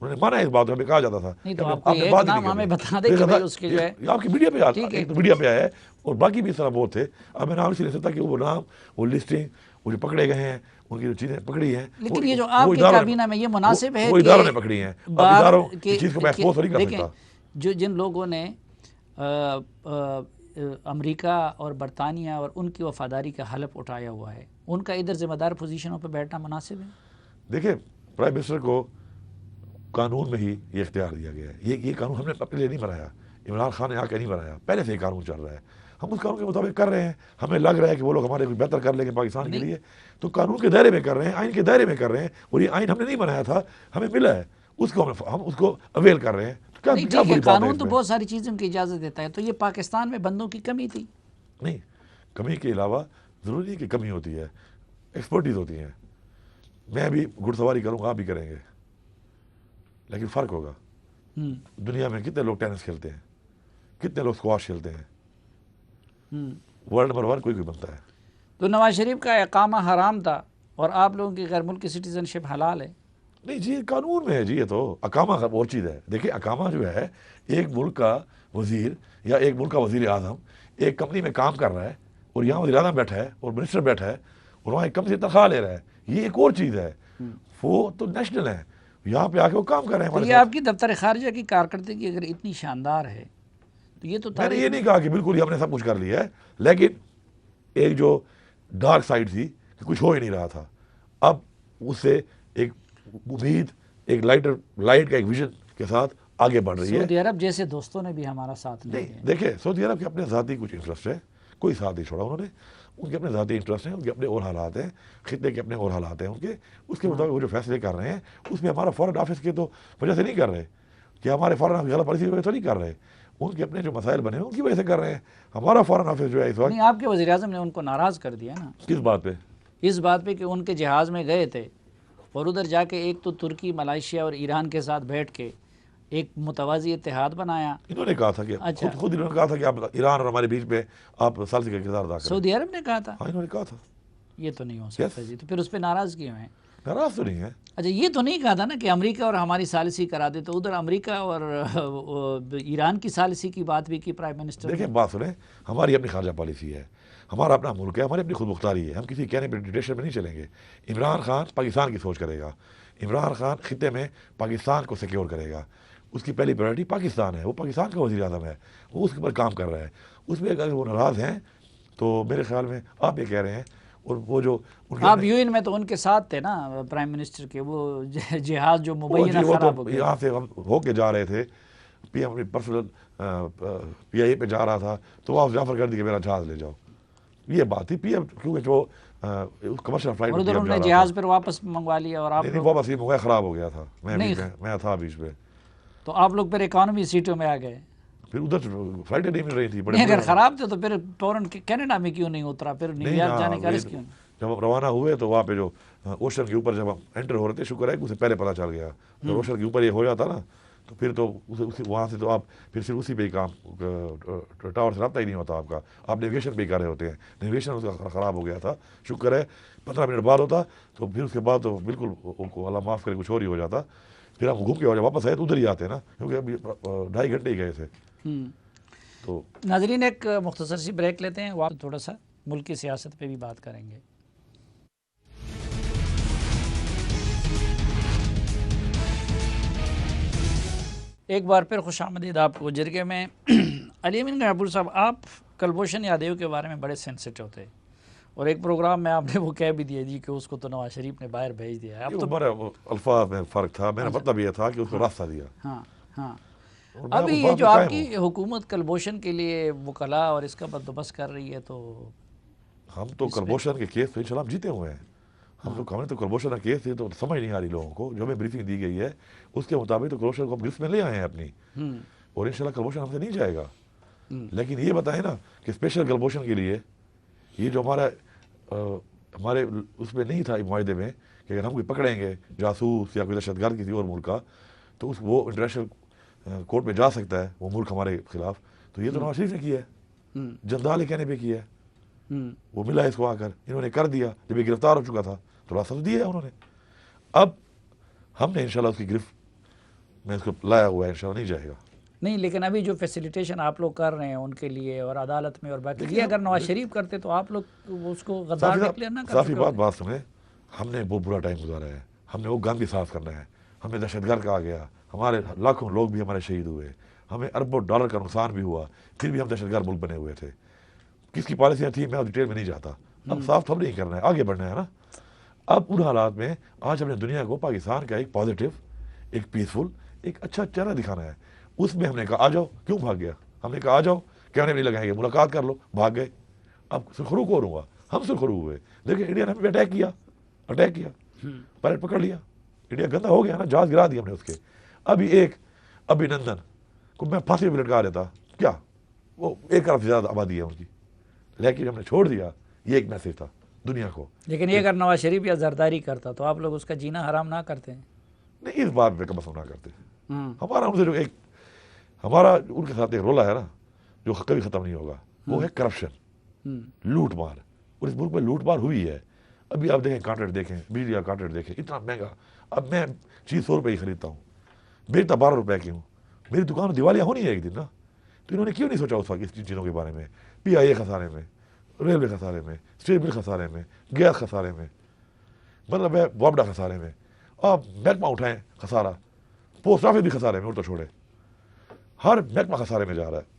Speaker 3: انہوں نے مانا ہے اس بات کو، ہمیں کہا جاتا تھا
Speaker 2: نہیں تو آپ کوئی ایک نام ہمیں بتا دیں کہ بھائی اس کے جو ہے
Speaker 3: آپ کی میڈیا پہ آتا ہے، تو میڈیا پہ آیا ہے، اور باقی بھی اس طرح بہت تھے. اب میں نام اس لیے لے سکتا کہ وہ نام، وہ لسٹنگ، وہ جو پکڑے گئے ہیں، ان کی جو چیزیں پکڑی ہیں،
Speaker 2: لیکن یہ جو آپ کی کابینہ میں یہ مناسب ہے
Speaker 3: وہ اداروں نے پکڑی ہیں. اب اداروں کی چیز کو میں ایکسپوز نہیں کر سکتا.
Speaker 2: جو جن لوگوں نے امریکہ اور برطانیہ اور ان کی وفاداری کا حلف اٹھایا ہوا ہے، ان کا ادھر ذمہ دار پوزیشنوں پہ بیٹھنا مناسب ہے؟
Speaker 3: دیکھیں، پرائم منسٹر کو قانون میں ہی یہ اختیار دیا گیا ہے. یہ قانون ہم نے اپنے لیے نہیں بنایا، عمران خان نے آ کے نہیں بنایا، پہلے سے یہ قانون چل رہا ہے. ہم اس قانون کے مطابق کر رہے ہیں. ہمیں لگ رہا ہے کہ وہ لوگ ہمارے کوئی بہتر کر لیں گے پاکستان کے لیے، تو قانون کے دائرے میں کر رہے ہیں، آئین کے دائرے میں کر رہے ہیں. اور یہ آئین ہم نے نہیں بنایا تھا، ہمیں ملا ہے، اس کو ہم اس کو اویل کر رہے ہیں.
Speaker 2: نہیں ٹھیک ہے، قانون تو بہت ساری چیزوں کی اجازت دیتا ہے. تو یہ پاکستان میں بندوں کی کمی تھی؟
Speaker 3: نہیں، کمی کے علاوہ ضروری نہیں کہ کمی ہوتی ہے، ایکسپرٹیز ہوتی ہیں. میں بھی گھڑ سواری کروں گا، آپ بھی کریں گے، لیکن فرق ہوگا. دنیا میں کتنے لوگ ٹینس کھیلتے ہیں، کتنے لوگ اسکواش کھیلتے ہیں، ورلڈ نمبر 1 کوئی بنتا ہے.
Speaker 2: تو نواز شریف کا اقامہ حرام تھا اور آپ لوگوں کی غیر ملکی سٹیزن شپ حلال ہے؟
Speaker 3: نہیں جی، قانون میں ہے جی. یہ تو اقامہ اور چیز ہے. دیکھیں، اقامہ جو ہے، ایک ملک کا وزیر یا ایک ملک کا وزیر اعظم ایک کمپنی میں کام کر رہا ہے، اور یہاں وزیر اعظم بیٹھا ہے اور منسٹر بیٹھا ہے، اور وہاں ایک کمپنی سے تنخواہ لے رہا ہے. یہ ایک اور چیز ہے. وہ تو نیشنل ہے، یہاں پہ آ کے وہ کام کر رہے ہیں.
Speaker 2: یہ آپ کی دفتر خارجہ کی کارکردگی اگر اتنی شاندار ہے تو یہ تو
Speaker 3: میں نے یہ نہیں کہا کہ بالکل ہی ہم نے سب کچھ کر لیا ہے، لیکن ایک جو ڈارک سائڈ تھی کہ کچھ ہو ہی نہیں رہا تھا، اب اس سے ایک امید، ایک لائٹ کا ایک ویژن کے ساتھ آگے بڑھ رہی ہے.
Speaker 2: سعودی عرب جیسے دوستوں نے بھی ہمارا ساتھ نہیں دیا.
Speaker 3: دیکھیں، سعودی عرب کے اپنے ذاتی کچھ انٹرسٹ ہے، کوئی ساتھ نہیں چھوڑا انہوں نے. ان کے اپنے ذاتی انٹرسٹ ہیں، ان کے اپنے اور حالات ہیں، خطے کے اپنے اور حالات ہیں ان کے. اس کے مطابق وہ جو فیصلے کر رہے ہیں، اس میں ہمارا فارن آفس کے تو وجہ سے نہیں کر رہے، کہ ہمارے فارن آفس غلط پالیسی کی وجہ سے نہیں کر رہے. ان کے اپنے جو مسائل بنے ہیں ان کی وجہ سے کر رہے ہیں. ہمارا فارن آفس جو ہے اس وقت،
Speaker 2: نہیں، آپ کے وزیر اعظم نے ان کو ناراض کر دیا نا.
Speaker 3: کس بات پہ؟
Speaker 2: اس بات پہ کہ ان کے جہاز میں گئے تھے اور ادھر جا کے ایک تو ترکی، ملائیشیا اور ایران کے ساتھ بیٹھ کے ایک متوازی اتحاد بنایا.
Speaker 3: انہوں نے کہا تھا کہ خود انہوں نے کہا تھا کہ آپ ایران اور ہمارے بیچ میں آپ ثالثی کا کردار ادا کریں.
Speaker 2: سعودی عرب نے کہا تھا؟
Speaker 3: ہاں، انہوں نے کہا تھا.
Speaker 2: یہ تو نہیں ہو سکتا جی. تو پھر اس پہ ناراض کیوں ہیں؟
Speaker 3: ناراض تو نہیں ہے.
Speaker 2: اچھا، یہ تو نہیں کہا تھا نا کہ امریکہ اور ہماری ثالثی کرا دے؟ تو ادھر امریکہ اور ایران کی ثالثی کی بات بھی کی پرائم منسٹر.
Speaker 3: دیکھیں، بات سنیں، ہماری اپنی خارجہ پالیسی ہے، ہمارا اپنا ملک ہے، ہماری اپنی خود مختاری ہے. ہم کسی کہنے پہ ڈکٹیشن میں نہیں چلیں گے. عمران خان پاکستان کی سوچ کرے گا. عمران خان خطے میں پاکستان کو سیکیور کرے گا. اس کی پہلی پرائرٹی پاکستان ہے. وہ پاکستان کا وزیر اعظم ہے، وہ اس کے اوپر کام کر رہا ہے. اس میں اگر وہ ناراض ہیں تو میرے خیال میں آپ یہ کہہ رہے ہیں، اور وہ جو
Speaker 2: آپ یو این میں تو ان کے ساتھ تھے نا پرائم منسٹر کے، وہ جہاز جو مبینہ خراب ہو گیا.
Speaker 3: یہاں سے ہم ہو کے جا رہے تھے، پی ایم پرسنل پی آئی اے پہ جا رہا تھا، تو وہاں آفر کر دی کہ میرا جہاز لے جاؤ. یہ بات تھی پی ایم، کیونکہ جو کمرشل فلائٹ
Speaker 2: ادھر انہوں نے جہاز پھر واپس منگوا لیا اور آپ
Speaker 3: واپس یہ منگوایا، خراب ہو گیا تھا. میں تھا بیچ میں.
Speaker 2: تو آپ لوگ پھر اکانومی سیٹوں میں آ گئے.
Speaker 3: پھر ادھر فلائٹیں نہیں مل رہی تھی.
Speaker 2: نہیں، اگر خراب تھے تو پھر فوراً کینیڈا میں کیوں نہیں اترا؟ پھر نیو یارک جانے کا عرض کیوں؟
Speaker 3: جب ہم روانہ ہوئے تو وہاں پہ جو اوشن کے اوپر جب ہم انٹر ہو رہے تھے، شکر ہے کہ اسے پہلے پتہ چل گیا. جب اوشن کے اوپر یہ ہو جاتا نا تو پھر تو وہاں سے تو آپ پھر صرف اسی پہ ہی کام، ٹاور سے رابطہ ہی نہیں ہوتا آپ کا. آپ نیویگیشن پہ ہی کر رہے ہوتے ہیں. نیویگیشن اس کا خراب ہو گیا تھا. شکر ہے 15 منٹ بعد ہوتا تو پھر اس کے بعد تو بالکل اللہ معاف کرے کچھ اور ہی ہو جاتا. پھر ہم گھوم کے واپس آئے تو ادھر ہی آتے نا، کیونکہ ابھی 2.5 گھنٹے ہی گئے تھے. تو
Speaker 2: ناظرین، ایک مختصر سی بریک لیتے ہیں، وہاں تھوڑا سا ملک کی سیاست پہ بھی بات کریں گے. ایک بار پھر خوش آمدید آپ کو. جرگے میں علی امین گنڈاپور صاحب، آپ کلبھوشن یادیو کے بارے میں بڑے سینسیٹیو تھے، اور ایک پروگرام میں آپ نے وہ کہہ بھی دیا جی کہ اس کو تو نواز شریف نے باہر بھیج دیا ہے. اب تو
Speaker 3: الفاظ میں فرق تھا، میرا مطلب یہ تھا کہ اس کو راستہ دیا.
Speaker 2: ہاں. ابھی یہ جو آپ کی حکومت کلبھوشن کے لیے وکلاء اور اس کا بندوبست کر رہی ہے، تو
Speaker 3: ہم تو کلبھوشن کے کیس پہ انشاءاللہ ہم جیتے ہوئے ہیں. ہم نے تو کلبھوشن کا کیس ہے تو سمجھ نہیں آ رہی لوگوں کو. جو ہمیں بریفنگ دی گئی ہے اس کے مطابق تو کلبھوشن کو ہم گرفت میں لے آئے ہیں اپنی، اور انشاءاللہ کلبھوشن ہم سے نہیں جائے گا. لیکن یہ بتائیں نا کہ اسپیشل کلبھوشن کے لیے یہ جو ہمارے اس میں نہیں تھا معاہدے میں کہ اگر ہم کوئی پکڑیں گے جاسوس یا کوئی دہشت گرد کسی اور ملک کا تو وہ انٹرنیشنل کورٹ میں جا سکتا ہے وہ ملک ہمارے خلاف. تو یہ تو نواز شریف نے کیا ہے، جندال کہنے پہ کیا ہے. وہ ملا اس کو آ کر، انہوں نے کر دیا جب یہ گرفتار ہو چکا تھا تو راستہ دیا ہے انہوں نے. اب ہم نے انشاءاللہ اس کی گرفت میں اس کو لایا ہوا ہے، انشاءاللہ نہیں جائے گا.
Speaker 2: نہیں، لیکن ابھی جو فیسیلیٹیشن آپ لوگ کر رہے ہیں ان کے لیے اور عدالت میں اور باقی، یہ اگر نواز شریف کرتے تو آپ لوگ اس کو غدار ڈکلیئر نہ کر
Speaker 3: صافی بات سنیں، ہم نے بہت برا ٹائم گزارا ہے. ہم نے وہ گند بھی صاف کرنا ہے. ہمیں دہشت گرد کہا گیا، ہمارے لاکھوں لوگ بھی ہمارے شہید ہوئے، ہمیں اربوں ڈالر کا نقصان بھی ہوا، پھر بھی ہم دہشت گرد ملک بنے ہوئے تھے. کس کی پالیسیاں تھیں میں ڈیٹیل میں نہیں جاتا. اب صاف تو ہم نہیں کرنا ہے، آگے بڑھنا ہے نا. اب ان حالات میں آج ہم نے دنیا کو پاکستان کا ایک پازیٹیو، ایک پیسفل، ایک اچھا چہرہ دکھانا ہے. اس میں ہم نے کہا آ جاؤ. کیوں بھاگ گیا؟ ہم نے کہا آ جاؤ، کہنے نہیں لگائیں گے، ملاقات کر لو، بھاگ گئے. اب سرخرو کون ہوا؟ ہم سرخرو ہوئے. دیکھیں انڈیا نے ہمیں اٹیک کیا، پائلٹ پکڑ لیا، انڈیا گندا ہو گیا نا، جہاز گرا دیا ہم نے اس کے. ابھی نندن کو میں پھانسی پہ لٹکا دیتا کیا، وہ 1 ارب سے زیادہ آبادی ہے ان کی، لیکن ہم نے چھوڑ دیا. یہ ایک میسج تھا دنیا کو.
Speaker 2: لیکن یہ اگر نواز شریف یا زرداری کرتا تو آپ لوگ اس کا جینا حرام نہ کرتے ہیں؟
Speaker 3: نہیں، اس بات پہ کم از کم نہ کرتے. ہمارا ان سے جو ہمارا ان کے ساتھ ایک رولا ہے نا جو کبھی ختم نہیں ہوگا، وہ ہے کرپشن، لوٹ مار. اور اس ملک میں لوٹ مار ہوئی ہے. ابھی آپ دیکھیں کانٹریکٹ دیکھیں، بجلی کا کانٹریکٹ دیکھیں، اتنا مہنگا. اب میں چیز 100 روپے کی خریدتا ہوں، بیچتا 12 روپے کی ہوں. میری دکان دیوالیاں ہونی ہے ایک دن نا. تو انہوں نے کیوں نہیں سوچا اس وقت اس چیزوں کے بارے میں؟ پی آئی اے خسارے میں، ریلوے خسارے میں، اسٹیٹ بل خسارے میں، گیس خسارے میں، مطلب ہے وابڈا خسارے میں. آپ محکمہ اٹھائیں خسارہ، پوسٹ آفس بھی خسارے میں، اور تو چھوڑے ہر محکمہ خسارے میں جا رہا ہے.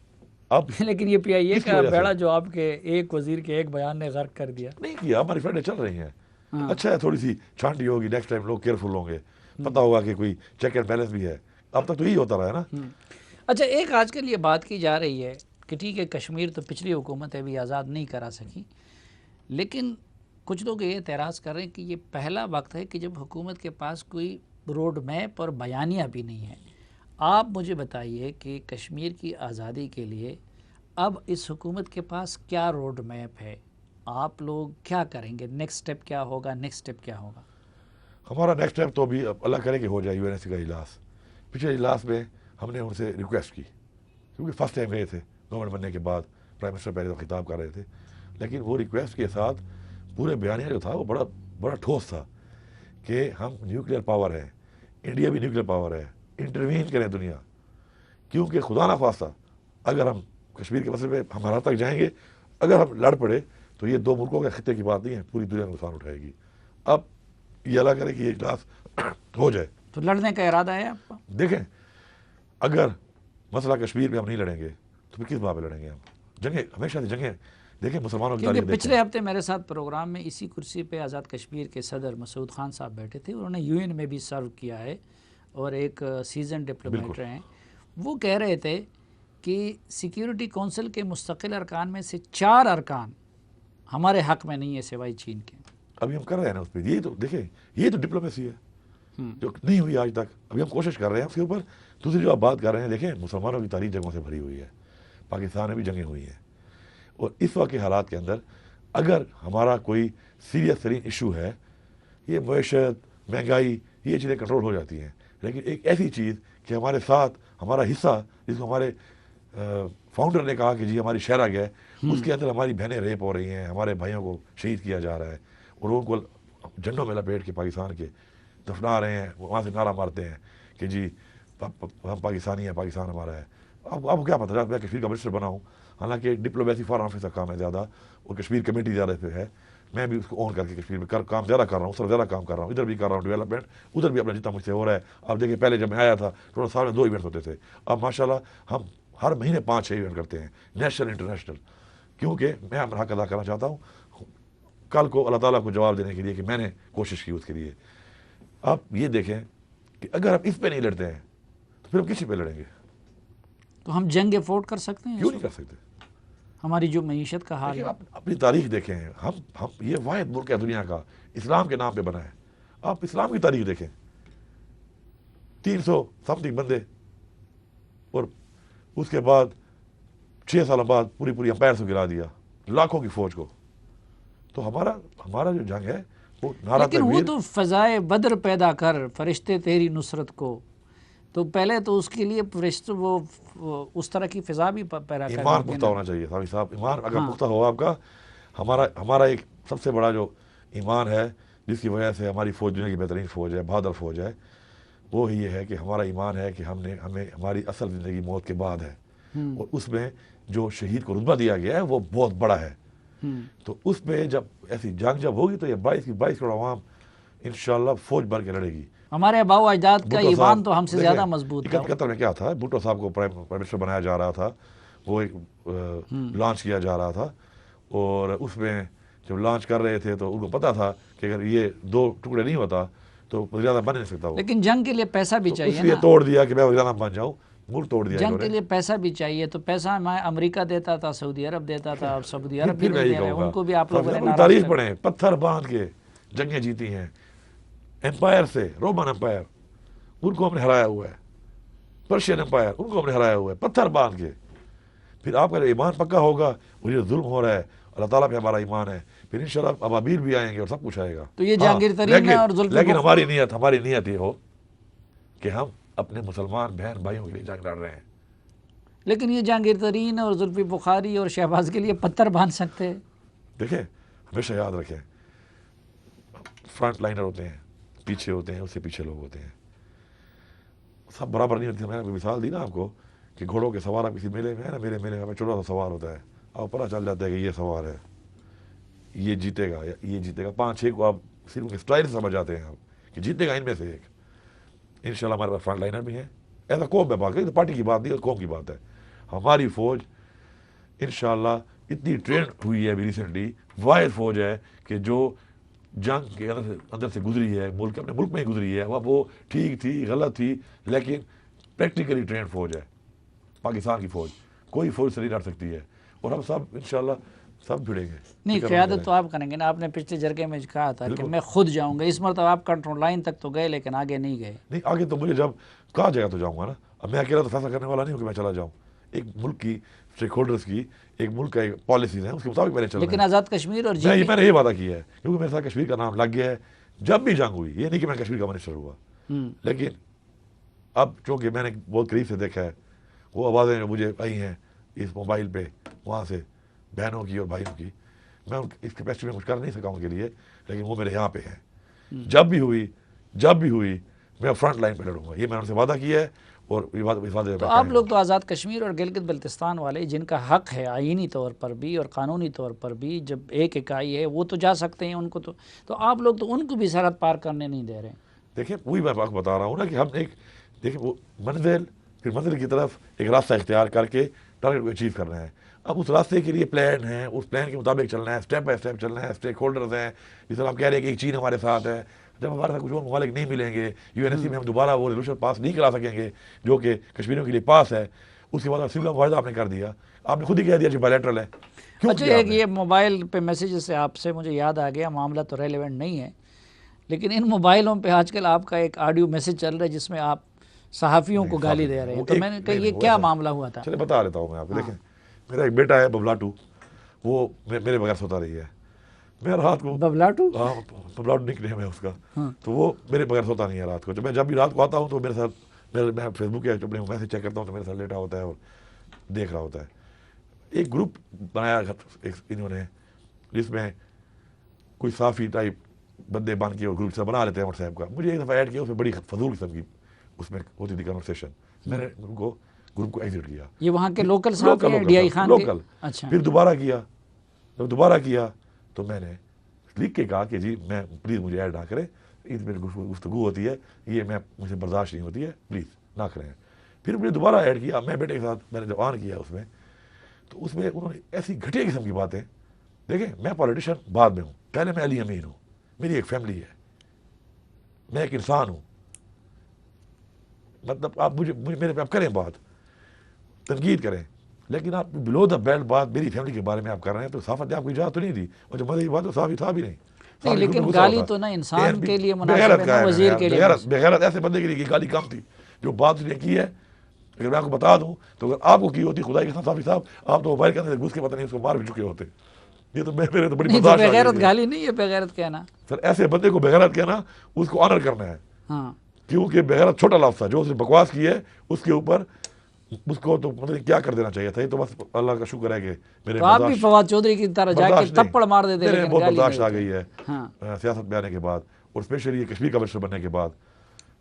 Speaker 3: اب
Speaker 2: لیکن یہ پی آئی اے کا بیڑا جو آپ کے ایک وزیر کے ایک بیان نے غرق کر دیا.
Speaker 3: نہیں کیا، ہماری فلڈیں چل رہی ہیں. اچھا ہے، تھوڑی سی چھانٹی ہوگی، نیکسٹ ٹائم لوگ کیئرفل ہوں گے، پتہ ہوگا کہ کوئی چیک اینڈ بیلنس بھی ہے. اب تک تو یہی ہوتا رہا ہے نا.
Speaker 2: اچھا، ایک آج کل یہ بات کی جا رہی ہے کہ ٹھیک ہے کشمیر تو پچھلی حکومتیں بھی آزاد نہیں کرا سکی، لیکن کچھ لوگ یہ اعتراض کر رہے ہیں کہ یہ پہلا وقت ہے کہ جب حکومت کے پاس کوئی روڈ میپ اور بیانیہ بھی نہیں ہے. آپ مجھے بتائیے کہ کشمیر کی آزادی کے لیے اب اس حکومت کے پاس کیا روڈ میپ ہے؟ آپ لوگ کیا کریں گے؟ نیکسٹ سٹیپ کیا ہوگا؟
Speaker 3: ہمارا نیکسٹ سٹیپ تو ابھی اللہ کرے کہ ہو جائے یو این ایس سی کا اجلاس. پچھلے اجلاس میں ہم نے ان سے ریکویسٹ کی، کیونکہ فرسٹ ٹائم گئے تھے گورنمنٹ بننے کے بعد، پرائم منسٹر پہلے تو خطاب کر رہے تھے. لیکن وہ ریکویسٹ کے ساتھ پورے بیانیہ جو تھا وہ بڑا ٹھوس تھا کہ ہم نیوکلیئر پاور ہے، انڈیا بھی نیوکلیئر پاور ہے، انٹروین کریں دنیا. کیونکہ خدا نہ خواستہ اگر ہم کشمیر کے مسئلے پہ ہم حالات تک جائیں گے، اگر ہم لڑ پڑے تو یہ 2 ملکوں کے خطے کی بات نہیں ہے، پوری دنیا نقصان اٹھائے گی. اب یہ اللہ کرے کہ یہ اجلاس ہو جائے.
Speaker 2: تو لڑنے کا ارادہ ہے آپ کا؟
Speaker 3: دیکھیں اگر مسئلہ کشمیر پہ ہم نہیں لڑیں گے تو پھر کس بات پہ لڑیں گے ہم؟ جنگیں ہمیشہ سے جنگیں دیکھیں مسلمانوں کی تاریخ.
Speaker 2: پچھلے ہفتے میرے ساتھ پروگرام میں اسی کرسی پہ آزاد کشمیر کے صدر مسعود خان صاحب بیٹھے تھے. انہوں نے یو این میں بھی سرو کیا ہے اور ایک سیزن ڈپلومیٹ رہے ہیں. وہ کہہ رہے تھے کہ سیکیورٹی کونسل کے مستقل ارکان میں سے 4 ارکان ہمارے حق میں نہیں ہے سوائے چین کے.
Speaker 3: ابھی ہم کر رہے ہیں نا اس پہ. یہ تو دیکھیں یہ تو ڈپلومیسی ہے جو نہیں ہوئی آج تک. ابھی ہم کوشش کر رہے ہیں اس کے اوپر. دوسری جو آپ بات کر رہے ہیں، دیکھیں مسلمانوں کی تاریخ جنگوں سے بھری ہوئی ہے، پاکستان میں بھی جنگیں ہوئی ہیں، اور اس وقت کے حالات کے اندر اگر ہمارا کوئی سیریس ترین ایشو ہے، یہ معیشت، مہنگائی، یہ چیزیں کنٹرول ہو جاتی ہیں. لیکن ایک ایسی چیز کہ ہمارے ساتھ ہمارا حصہ جس کو ہمارے فاؤنڈر نے کہا کہ جی ہماری شہرہ گئے، اس کے اندر ہماری بہنیں ریپ ہو رہی ہیں، ہمارے بھائیوں کو شہید کیا جا رہا ہے، اور ان کو جھنڈوں میں لپیٹ کے پاکستان کے دفنا رہے ہیں، وہاں سے نعرہ مارتے ہیں کہ جی ہم پاکستانی ہیں، پاکستان ہمارا ہے. اب کیا پتہ میں کشمیر کا منسٹر بنا ہوں، حالانکہ ڈپلومیسی فارن آفس کا کام ہے زیادہ، اور کشمیر کمیٹی زیادہ پہ ہے. میں بھی اس کو اون کر کے کشمیر میں کام زیادہ کر رہا ہوں، سر زیادہ کام کر رہا ہوں، ادھر بھی کر رہا ہوں ڈیولپمنٹ، ادھر بھی اپنا جتنا مجھ سے ہو رہا ہے. اب دیکھیں پہلے جب میں آیا تھا تھوڑا سال میں 2 ایونٹس ہوتے تھے، اب ماشاءاللہ ہم ہر مہینے 5-6 ایونٹ کرتے ہیں، نیشنل انٹرنیشنل. کیونکہ میں اپنا حق ادا کرنا چاہتا ہوں کل کو اللہ تعالیٰ کو جواب دینے کے لیے کہ میں نے کوشش کی اس کے لیے. آپ یہ دیکھیں کہ اگر ہم اس پہ نہیں لڑتے ہیں تو پھر ہم کسی پہ لڑیں گے؟
Speaker 2: تو ہم جنگ افورڈ کر سکتے ہیں؟
Speaker 3: کیوں نہیں کر سکتے؟
Speaker 2: ہماری جو معیشت کا حال ہے،
Speaker 3: آپ اپنی تاریخ دیکھیں، ہم یہ واحد ملک ہے دنیا کا اسلام کے نام پہ بنا ہے. آپ اسلام کی تاریخ دیکھیں، 300 سمتھنگ بندے، اور اس کے بعد 6 سال بعد پوری امپائر کو گرا دیا، لاکھوں کی فوج کو. تو ہمارا جو جنگ ہے وہ نعرہ
Speaker 2: لیکن وہ
Speaker 3: تکبیر.
Speaker 2: تو فضائے بدر پیدا کر فرشتے تیری نصرت کو، تو پہلے تو اس کے لیے فرشتے وہ اس طرح کی فضا بھی پیدا کر
Speaker 3: ایمان پختہ ہونا چاہیے سامی صاحب. ایمان اگر پختہ ہو آپ کا، ہمارا ایک سب سے بڑا جو ایمان ہے جس کی وجہ سے ہماری فوج دنیا کی بہترین فوج ہے، بہادر فوج ہے، وہ یہ ہے کہ ہمارا ایمان ہے کہ ہمیں ہماری اصل زندگی موت کے بعد ہے، اور اس میں جو شہید کو رتبہ دیا گیا ہے وہ بہت بڑا ہے. تو اس میں جب ایسی جنگ جب ہوگی تو یہ 22 کروڑ عوام انشاءاللہ فوج بھر کے لڑے گی.
Speaker 2: ہمارے آباء و اجداد کا
Speaker 3: بھٹو
Speaker 2: ایمان
Speaker 3: صاحب،
Speaker 2: تو ہم سے
Speaker 3: دیکھیں،
Speaker 2: زیادہ مضبوط تھا.
Speaker 3: 71 میں کیا تھا، بھٹو صاحب کو پرائم منسٹر بنایا جا رہا تھا، وہ ایک لانچ کیا جا رہا تھا، اور اس میں جب لانچ کر رہے تھے تو ان کو پتا تھا کہ اگر یہ 2 ٹکڑے نہیں ہوتا تو وزیر اعظم بن نہیں سکتا. وہ
Speaker 2: لیکن جنگ کے لیے پیسہ بھی
Speaker 3: اس
Speaker 2: چاہیے
Speaker 3: لیے
Speaker 2: نا،
Speaker 3: توڑ دیا کہ میں وزیر اعظم بن جاؤں، ملک توڑ دیا
Speaker 2: جنگ
Speaker 3: انہوں
Speaker 2: کے
Speaker 3: نے.
Speaker 2: لیے پیسہ بھی چاہیے، تو پیسہ ہمیں امریکہ دیتا تھا، سعودی عرب دیتا تھا، اب سعودی عرب بھی
Speaker 3: پھر میں
Speaker 2: نہیں
Speaker 3: یہی
Speaker 2: دے رہے،
Speaker 3: کہوں گا،
Speaker 2: ان کو بھی آپ لوگوں نے
Speaker 3: اپنی
Speaker 2: ناراض
Speaker 3: تاریخ
Speaker 2: کر
Speaker 3: پڑھیں، پتھر باندھ کے جنگیں جیتی ہیں امپائر سے. رومن امپائر ان کو ہم نے ہرایا ہوا ہے، پرشین امپائر ان کو ہم نے ہرایا ہوا ہے پتھر باندھ کے. پھر آپ کا جو ایمان پکا ہوگا، وہ جو ظلم ہو رہا ہے اللہ تعالیٰ پہ ہمارا ایمان ہے، پھر انشاءاللہ ابابیل بھی آئیں گے اور سب کچھ آئے گا.
Speaker 2: تو یہ جہانگیر ترین ہے اور
Speaker 3: لیکن ہماری نیت یہ ہو کہ ہم اپنے مسلمان بہن بھائیوں کے لیے جنگ لڑ رہے ہیں.
Speaker 2: لیکن یہ جہانگیر ترین اور زلفی بخاری اور شہباز کے لیے پتھر باندھ سکتے ہیں؟
Speaker 3: دیکھیں، ہمیشہ یاد رکھیں، فرنٹ لائنر ہوتے ہیں، پیچھے ہوتے ہیں، اس سے پیچھے لوگ ہوتے ہیں، سب برابر نہیں ہوتے. میں نے مثال دی نا آپ کو کہ گھوڑوں کے سوار آپ کسی میلے میں ہے نا، میرے میں چھوٹا سا سوار ہوتا ہے، آپ پتہ چل جاتا ہے کہ یہ سوار ہے، یہ جیتے گا، یہ جیتے گا. 5-6 کو آپ صرف کے اسٹائل سے سمجھ جاتے ہیں آپ کہ جیتے گا ان میں سے ایک. انشاءاللہ ہمارے پاس فرنٹ لائنر بھی ہیں. ایسا قوم میں بات کریں تو پارٹی کی بات نہیں، قوم کی بات ہے. ہماری فوج انشاءاللہ اتنی ٹرینڈ ہوئی ہے ابھی ریسنٹلی، واحد فوج ہے کہ جو جنگ کے اندر سے گزری ہے، اپنے ملک میں ہی گزری ہے. وہ ٹھیک تھی، غلط تھی، لیکن پریکٹیکلی ٹرینڈ فوج ہے پاکستان کی فوج. کوئی فوج سے نہیں لڑ سکتی ہے، اور ہم سب انشاءاللہ سب بھیڑیں گے.
Speaker 2: نہیں، قیادت تو آپ کریں گے نا. آپ نے پچھلے جرگے میں کہا تھا کہ میں خود جاؤں گا. اس مرتبہ آپ کنٹرول لائن تک تو گئے لیکن آگے نہیں گئے.
Speaker 3: نہیں، آگے تو مجھے جب کہا جائے گا تو جاؤں گا نا. اب میں اکیلا تو فیصلہ کرنے والا نہیں ہوں کہ میں چلا جاؤں. ایک ملک کی اسٹیک ہولڈرس کی، ایک ملک کا ایک پالیسیز ہیں، اس کے مطابق میں نے چلنا ہے.
Speaker 2: لیکن آزاد کشمیر اور
Speaker 3: میں نے یہ وعدہ کیا ہے کیونکہ میرے ساتھ کشمیر کا نام لگ گیا ہے. جب بھی جنگ ہوئی، یہ نہیں کہ میں کشمیر کا منسٹر ہوا، لیکن اب چونکہ میں نے بہت قریب سے دیکھا ہے وہ آوازیں جو مجھے آئی ہیں اس موبائل پہ وہاں سے بہنوں کی اور بھائیوں کی، میں اس کیپیسٹی میں کچھ کر نہیں سکا ان کے لیے، لیکن وہ میرے یہاں پہ ہیں. جب بھی ہوئی میں فرنٹ لائن پہ لڑوں گا. یہ میں نے ان سے وعدہ کیا ہے، اور
Speaker 2: تو آپ لوگ تو آزاد کشمیر اور گلگت بلتستان والے، جن کا حق ہے آئینی طور پر بھی اور قانونی طور پر بھی، جب ایک اکائی ہے وہ تو جا سکتے ہیں، ان کو تو آپ لوگ تو ان کو بھی سرحد پار کرنے نہیں دے رہے ہیں.
Speaker 3: دیکھیں، وہی میں آپ کو بتا رہا ہوں نا کہ ہم دیکھیں وہ منزل کی طرف ایک راستہ اختیار کر کے ٹارگیٹ کو اچیو کرنا ہے. اب اس راستے کے لیے پلان ہے، اس پلان کے مطابق چلنا ہے، اسٹیپ بائی اسٹیپ چلنا ہے. اسٹیک ہولڈرز ہیں، جس طرح ہم کہہ رہے ہیں کہ ایک چین ہمارے ساتھ ہے. جب ہمارے ساتھ کچھ اور ممالک نہیں ملیں گے، UNSC میں ہم دوبارہ وہ ریزولوشن پاس نہیں کرا سکیں گے جو کہ کشمیریوں کے لیے پاس ہے. اس کے بعد سول کا معاہدہ آپ نے کر دیا، آپ نے خود ہی کہہ دیا کہ بائیلیٹرل ہے.
Speaker 2: اچھا، ایک یہ موبائل پہ میسیجز سے آپ سے مجھے یاد آ گیا، معاملہ تو ریلیونٹ نہیں ہے، لیکن ان موبائلوں پہ آج کل آپ کا ایک آڈیو میسیج چل رہا ہے جس میں آپ صحافیوں کو گالی دے رہے ہیں. تو میں نے کہا یہ کیا معاملہ ہوا تھا؟
Speaker 3: چلے بتا دیتا ہوں میں آپ کو. دیکھیں، میرا ایک بیٹا ہے ببلاٹو، وہ میرے بغیر سوتا رہی ہے. میں رات کو
Speaker 2: ببلاٹو،
Speaker 3: ہاں ببلاٹو نک نیم ہے اس کا، تو وہ میرے بغیر سوتا نہیں ہے رات کو. جب بھی رات کو آتا ہوں تو میرے ساتھ میں فیس بک یا اپنے میسیج چیک کرتا ہوں تو میرے ساتھ لیٹا ہوتا ہے اور دیکھ رہا ہوتا ہے. ایک گروپ بنایا انہوں نے جس میں کوئی صافی ٹائپ بندے بن کے اور گروپ سے بنا لیتے ہیں واٹس ایپ کا. مجھے ایک دفعہ ایڈ کیا، اس میں بڑی فضول قسم کی اس میں ہوتی تھی کنورسیشن. میں نے ان کو گروپ کو ایگزٹ کیا.
Speaker 2: یہ وہاں کے لوکل صاحب ہیں ڈی آئی خان کے؟ اچھا.
Speaker 3: پھر دوبارہ کیا تو میں نے لکھ کے کہا کہ جی میں پلیز مجھے ایڈ نہ کریں، اس میں گفتگو ہوتی ہے، یہ مجھے برداشت نہیں ہوتی ہے، پلیز نہ کریں. پھر مجھے دوبارہ ایڈ کیا. میں بیٹے کے ساتھ میں نے جب آن کیا اس میں انہوں نے ایسی گھٹیا قسم کی باتیں. دیکھیں، میں پولیٹیشین بعد میں ہوں، پہلے میں علی امین ہوں، میری ایک فیملی ہے، میں ایک انسان ہوں. مطلب آپ میرے پہ آپ کریں بات. تنقید کریں، لیکن آپ بلو دا بیلٹ بات میری فیملی کے بارے میں آپ کر رہے ہیں تو صحافت نے آپ کو اجازت تو نہیں دی، اور جو مذہبی بات تو صحافی تھا بھی نہیں.
Speaker 2: نہیں لیکن گالی تو نہ انسان کے لیے مناسب ہے نہ وزیر کے لیے.
Speaker 3: بغیرت ایسے بندے کے لیے گالی کم تھی. جو بات اس نے کی ہے اگر میں آپ کو بتا دوں تو اگر آپ کو کی ہوتی خدا کے ساتھ صحافی صاحب آپ تو موبائل کے اندر گھس کے پتہ نہیں اس کو مار بھی چکے ہوتے. یہ تو میرے تو بڑی برداشت آ
Speaker 2: بغیرت
Speaker 3: گئی ہے.
Speaker 2: گالی نہیں ہے بغیرت کہنا.
Speaker 3: سر ایسے بندے کو بغیرت کہنا اس کو آنر کرنا ہے.
Speaker 2: ہاں
Speaker 3: کیونکہ بغیرت چھوٹا لفظ تھا. جو اس نے بکواس کی ہے اس کے اوپر اس کو تو مطلب کیا کر دینا چاہیے تھا. یہ تو بس اللہ کا شکر ہے کہ میرے
Speaker 2: تو آپ بھی فواد چودھری کی طرح جا کے تھپڑ مار دیتے لیکن
Speaker 3: بہت
Speaker 2: گالی
Speaker 3: برداشت آ
Speaker 2: نہیں.
Speaker 3: گئی ہے
Speaker 2: ہاں
Speaker 3: سیاست میں آنے کے بعد اور اسپیشلی یہ کشمیر کا منسٹر بننے کے بعد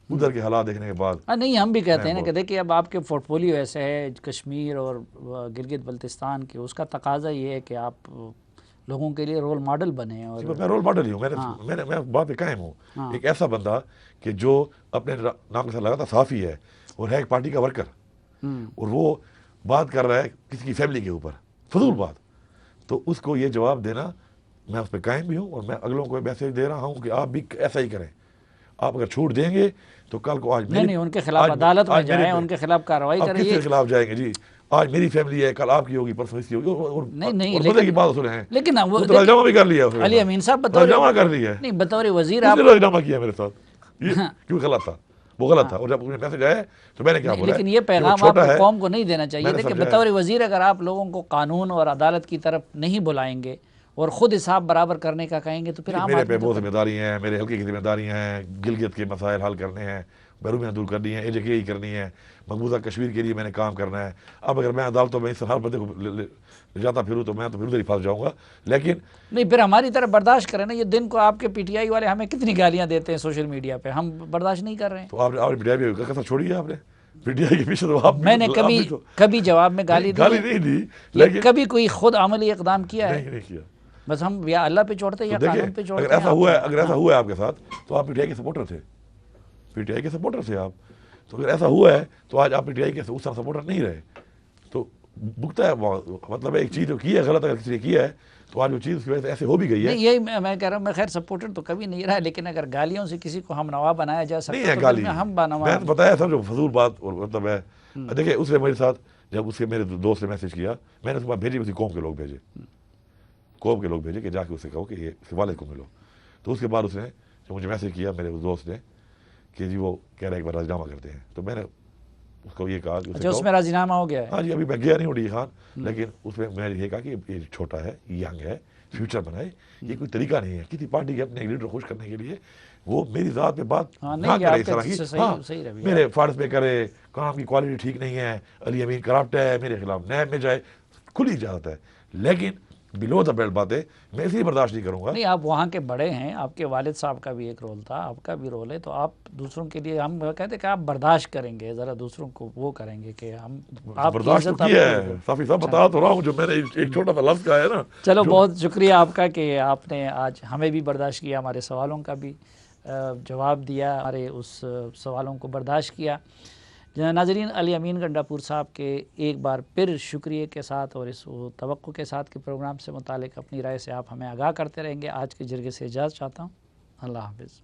Speaker 3: ادھر کے حالات دیکھنے کے بعد.
Speaker 2: نہیں ہم بھی کہتے ہیں نا کہ دیکھیے اب آپ کے پورٹ فولیو ایسے ہے کشمیر اور گلگت بلتستان کے، اس کا تقاضا یہ ہے کہ آپ لوگوں کے لیے رول ماڈل بنے. اور
Speaker 3: میں رول ماڈل ہی ہوں. میں بات پہ قائم ہوں. ایک ایسا بندہ کہ جو اپنے نام کے ساتھ لگاتا صحافی ہے اور ہے ایک پارٹی کا ورکر اور وہ بات کر رہا ہے کسی کی فیملی کے اوپر فضول بات، تو اس کو یہ جواب دینا میں اس پہ قائم بھی ہوں اور میں اگلوں کو میسج دے رہا ہوں کہ آپ بھی ایسا ہی کریں. آپ اگر چھوٹ دیں گے تو کل کو آج
Speaker 2: نہیں ان کے خلاف عدالت میں جائیں، ان کے خلاف کارروائی کریں.
Speaker 3: کس کے خلاف جائیں گے جی؟ آج میری فیملی ہے، کل آپ کی ہوگی، پرسوں اس کی ہوگی.
Speaker 2: نہیں
Speaker 3: بندے کی بات سن ہیں
Speaker 2: لیکن
Speaker 3: راجنامہ بھی کر لیا.
Speaker 2: علی امین صاحب
Speaker 3: راجنامہ کر لیا ہے.
Speaker 2: نہیں بطور وزیر آپ
Speaker 3: راجنامہ کیا میرے ساتھ کیوں غلط تھا. وہ غلط تھا. اور جب میسج آیا تو میں نے کیا بولا،
Speaker 2: لیکن یہ پیغام آپ قوم کو نہیں دینا چاہیے تھا کہ بطور وزیر اگر آپ لوگوں کو قانون اور عدالت کی طرف نہیں بلائیں گے اور خود حساب برابر کرنے کا کہیں گے تو پھر
Speaker 3: میرے پہ بہت ذمہ داری ہیں، میرے حلقے کی ذمہ داریاں ہیں. گلگت کے مسائل حل کرنے ہیں، بیرومیاں دور کرنی ہے، ایجوکیشن کرنی ہے، مقبوضہ کشمیر کے لیے میں نے کام کرنا ہے. اب اگر میں عدالتوں میں اس ہر بندے کو لے جاتا پھروں تو میں تو پھر ادھر ہی پھنس جاؤں گا. لیکن
Speaker 2: نہیں پھر ہماری طرف برداشت کریں نا. یہ دن کو آپ کے پی ٹی آئی والے ہمیں کتنی گالیاں دیتے ہیں سوشل میڈیا پہ، ہم برداشت نہیں کر رہے ہیں.
Speaker 3: تو آپ نے پی ٹی آئی پہ کیسا چھوڑی ہے آپ نے؟ پی ٹی آئی کے پیچھے تو آپ
Speaker 2: میں نے کبھی جواب میں گالی
Speaker 3: نہیں دی، لیکن
Speaker 2: کبھی کوئی خود عملی اقدام کیا ہے؟
Speaker 3: نہیں کیا.
Speaker 2: بس ہم یا اللہ پہ چھوڑتے یا قانون پہ چھوڑتے.
Speaker 3: اگر ایسا ہوا ہے آپ کے ساتھ تو آپ پی ٹی آئی کے سپورٹر تھے. پی ٹی آئی کے سپورٹر تھے آپ. تو اگر ایسا ہوا ہے تو آج آپ پی ٹی آئی کے اس طرح سپورٹر نہیں رہے تو بھگتا ہے. مطلب ایک چیز جو کی ہے غلط اگر کسی نے کیا ہے تو آج وہ چیز اس کی وجہ سے ایسے ہو بھی گئی ہے.
Speaker 2: یہی میں کہہ رہا ہوں، میں خیر سپورٹر تو کبھی نہیں رہا، لیکن اگر گالیوں سے کسی کو ہم نوا بنایا جا سکتا
Speaker 3: نہیں ہے گالی.
Speaker 2: ہم بنوا.
Speaker 3: میں بتایا سب جو فضول بات اور مطلب ہے. دیکھیں اس نے میرے ساتھ جب اس کے میرے دوست نے میسج کیا، میں نے اس کے بعد بھیجی، اسی قوم کے لوگ بھیجے کہ جا کے اسے کہو کہ یہ اس کے والد کو ملو. تو اس کے بعد اس نے جو مجھے میسج کیا میرے دوست نے کہ جی وہ کہہ رہا ہے ایک بار راجنامہ کرتے ہیں. تو میں نے اس کو یہ کہا کہ
Speaker 2: اس میں راجنامہ ہو گیا ہے.
Speaker 3: ہاں جی ابھی میں گیا نہیں ہوں ڈی خان، لیکن اس میں نے یہ کہا کہ یہ چھوٹا ہے، ینگ ہے، فیوچر بنائے. یہ کوئی طریقہ نہیں ہے کسی پارٹی کے اپنے لیڈر خوش کرنے کے لیے. وہ میری ذات پہ بات نہ کرے اس طرح کی. ہاں میرے فرض پہ کرے، کام کی کوالٹی ٹھیک نہیں ہے، علی امین کرپٹ ہے، میرے خلاف نیب میں جائے، کھلی اجازت ہے. لیکن بلو دا بیلٹ باتیں میں اس لیے برداشت نہیں کروں گا.
Speaker 2: نہیں آپ وہاں کے بڑے ہیں، آپ کے والد صاحب کا بھی ایک رول تھا، آپ کا بھی رول ہے. تو آپ دوسروں کے لیے ہم کہتے ہیں کہ آپ برداشت کریں گے، ذرا دوسروں کو وہ کریں گے کہ ہم آپ
Speaker 3: برداشت کیا ہے. صافی صاحب بتا تو رہا ہوں جو میں نے ایک چھوٹا سا لفظ کہا ہے نا.
Speaker 2: چلو بہت شکریہ آپ کا کہ آپ نے آج ہمیں بھی برداشت کیا، ہمارے سوالوں کا بھی جواب دیا، ہمارے اس سوالوں کو برداشت کیا. ناظرین، علی امین گنڈاپور صاحب کے ایک بار پھر شکریہ کے ساتھ اور اس توقع کے ساتھ کہ پروگرام سے متعلق اپنی رائے سے آپ ہمیں آگاہ کرتے رہیں گے. آج کے جرگے سے اجازت چاہتا ہوں. اللہ حافظ.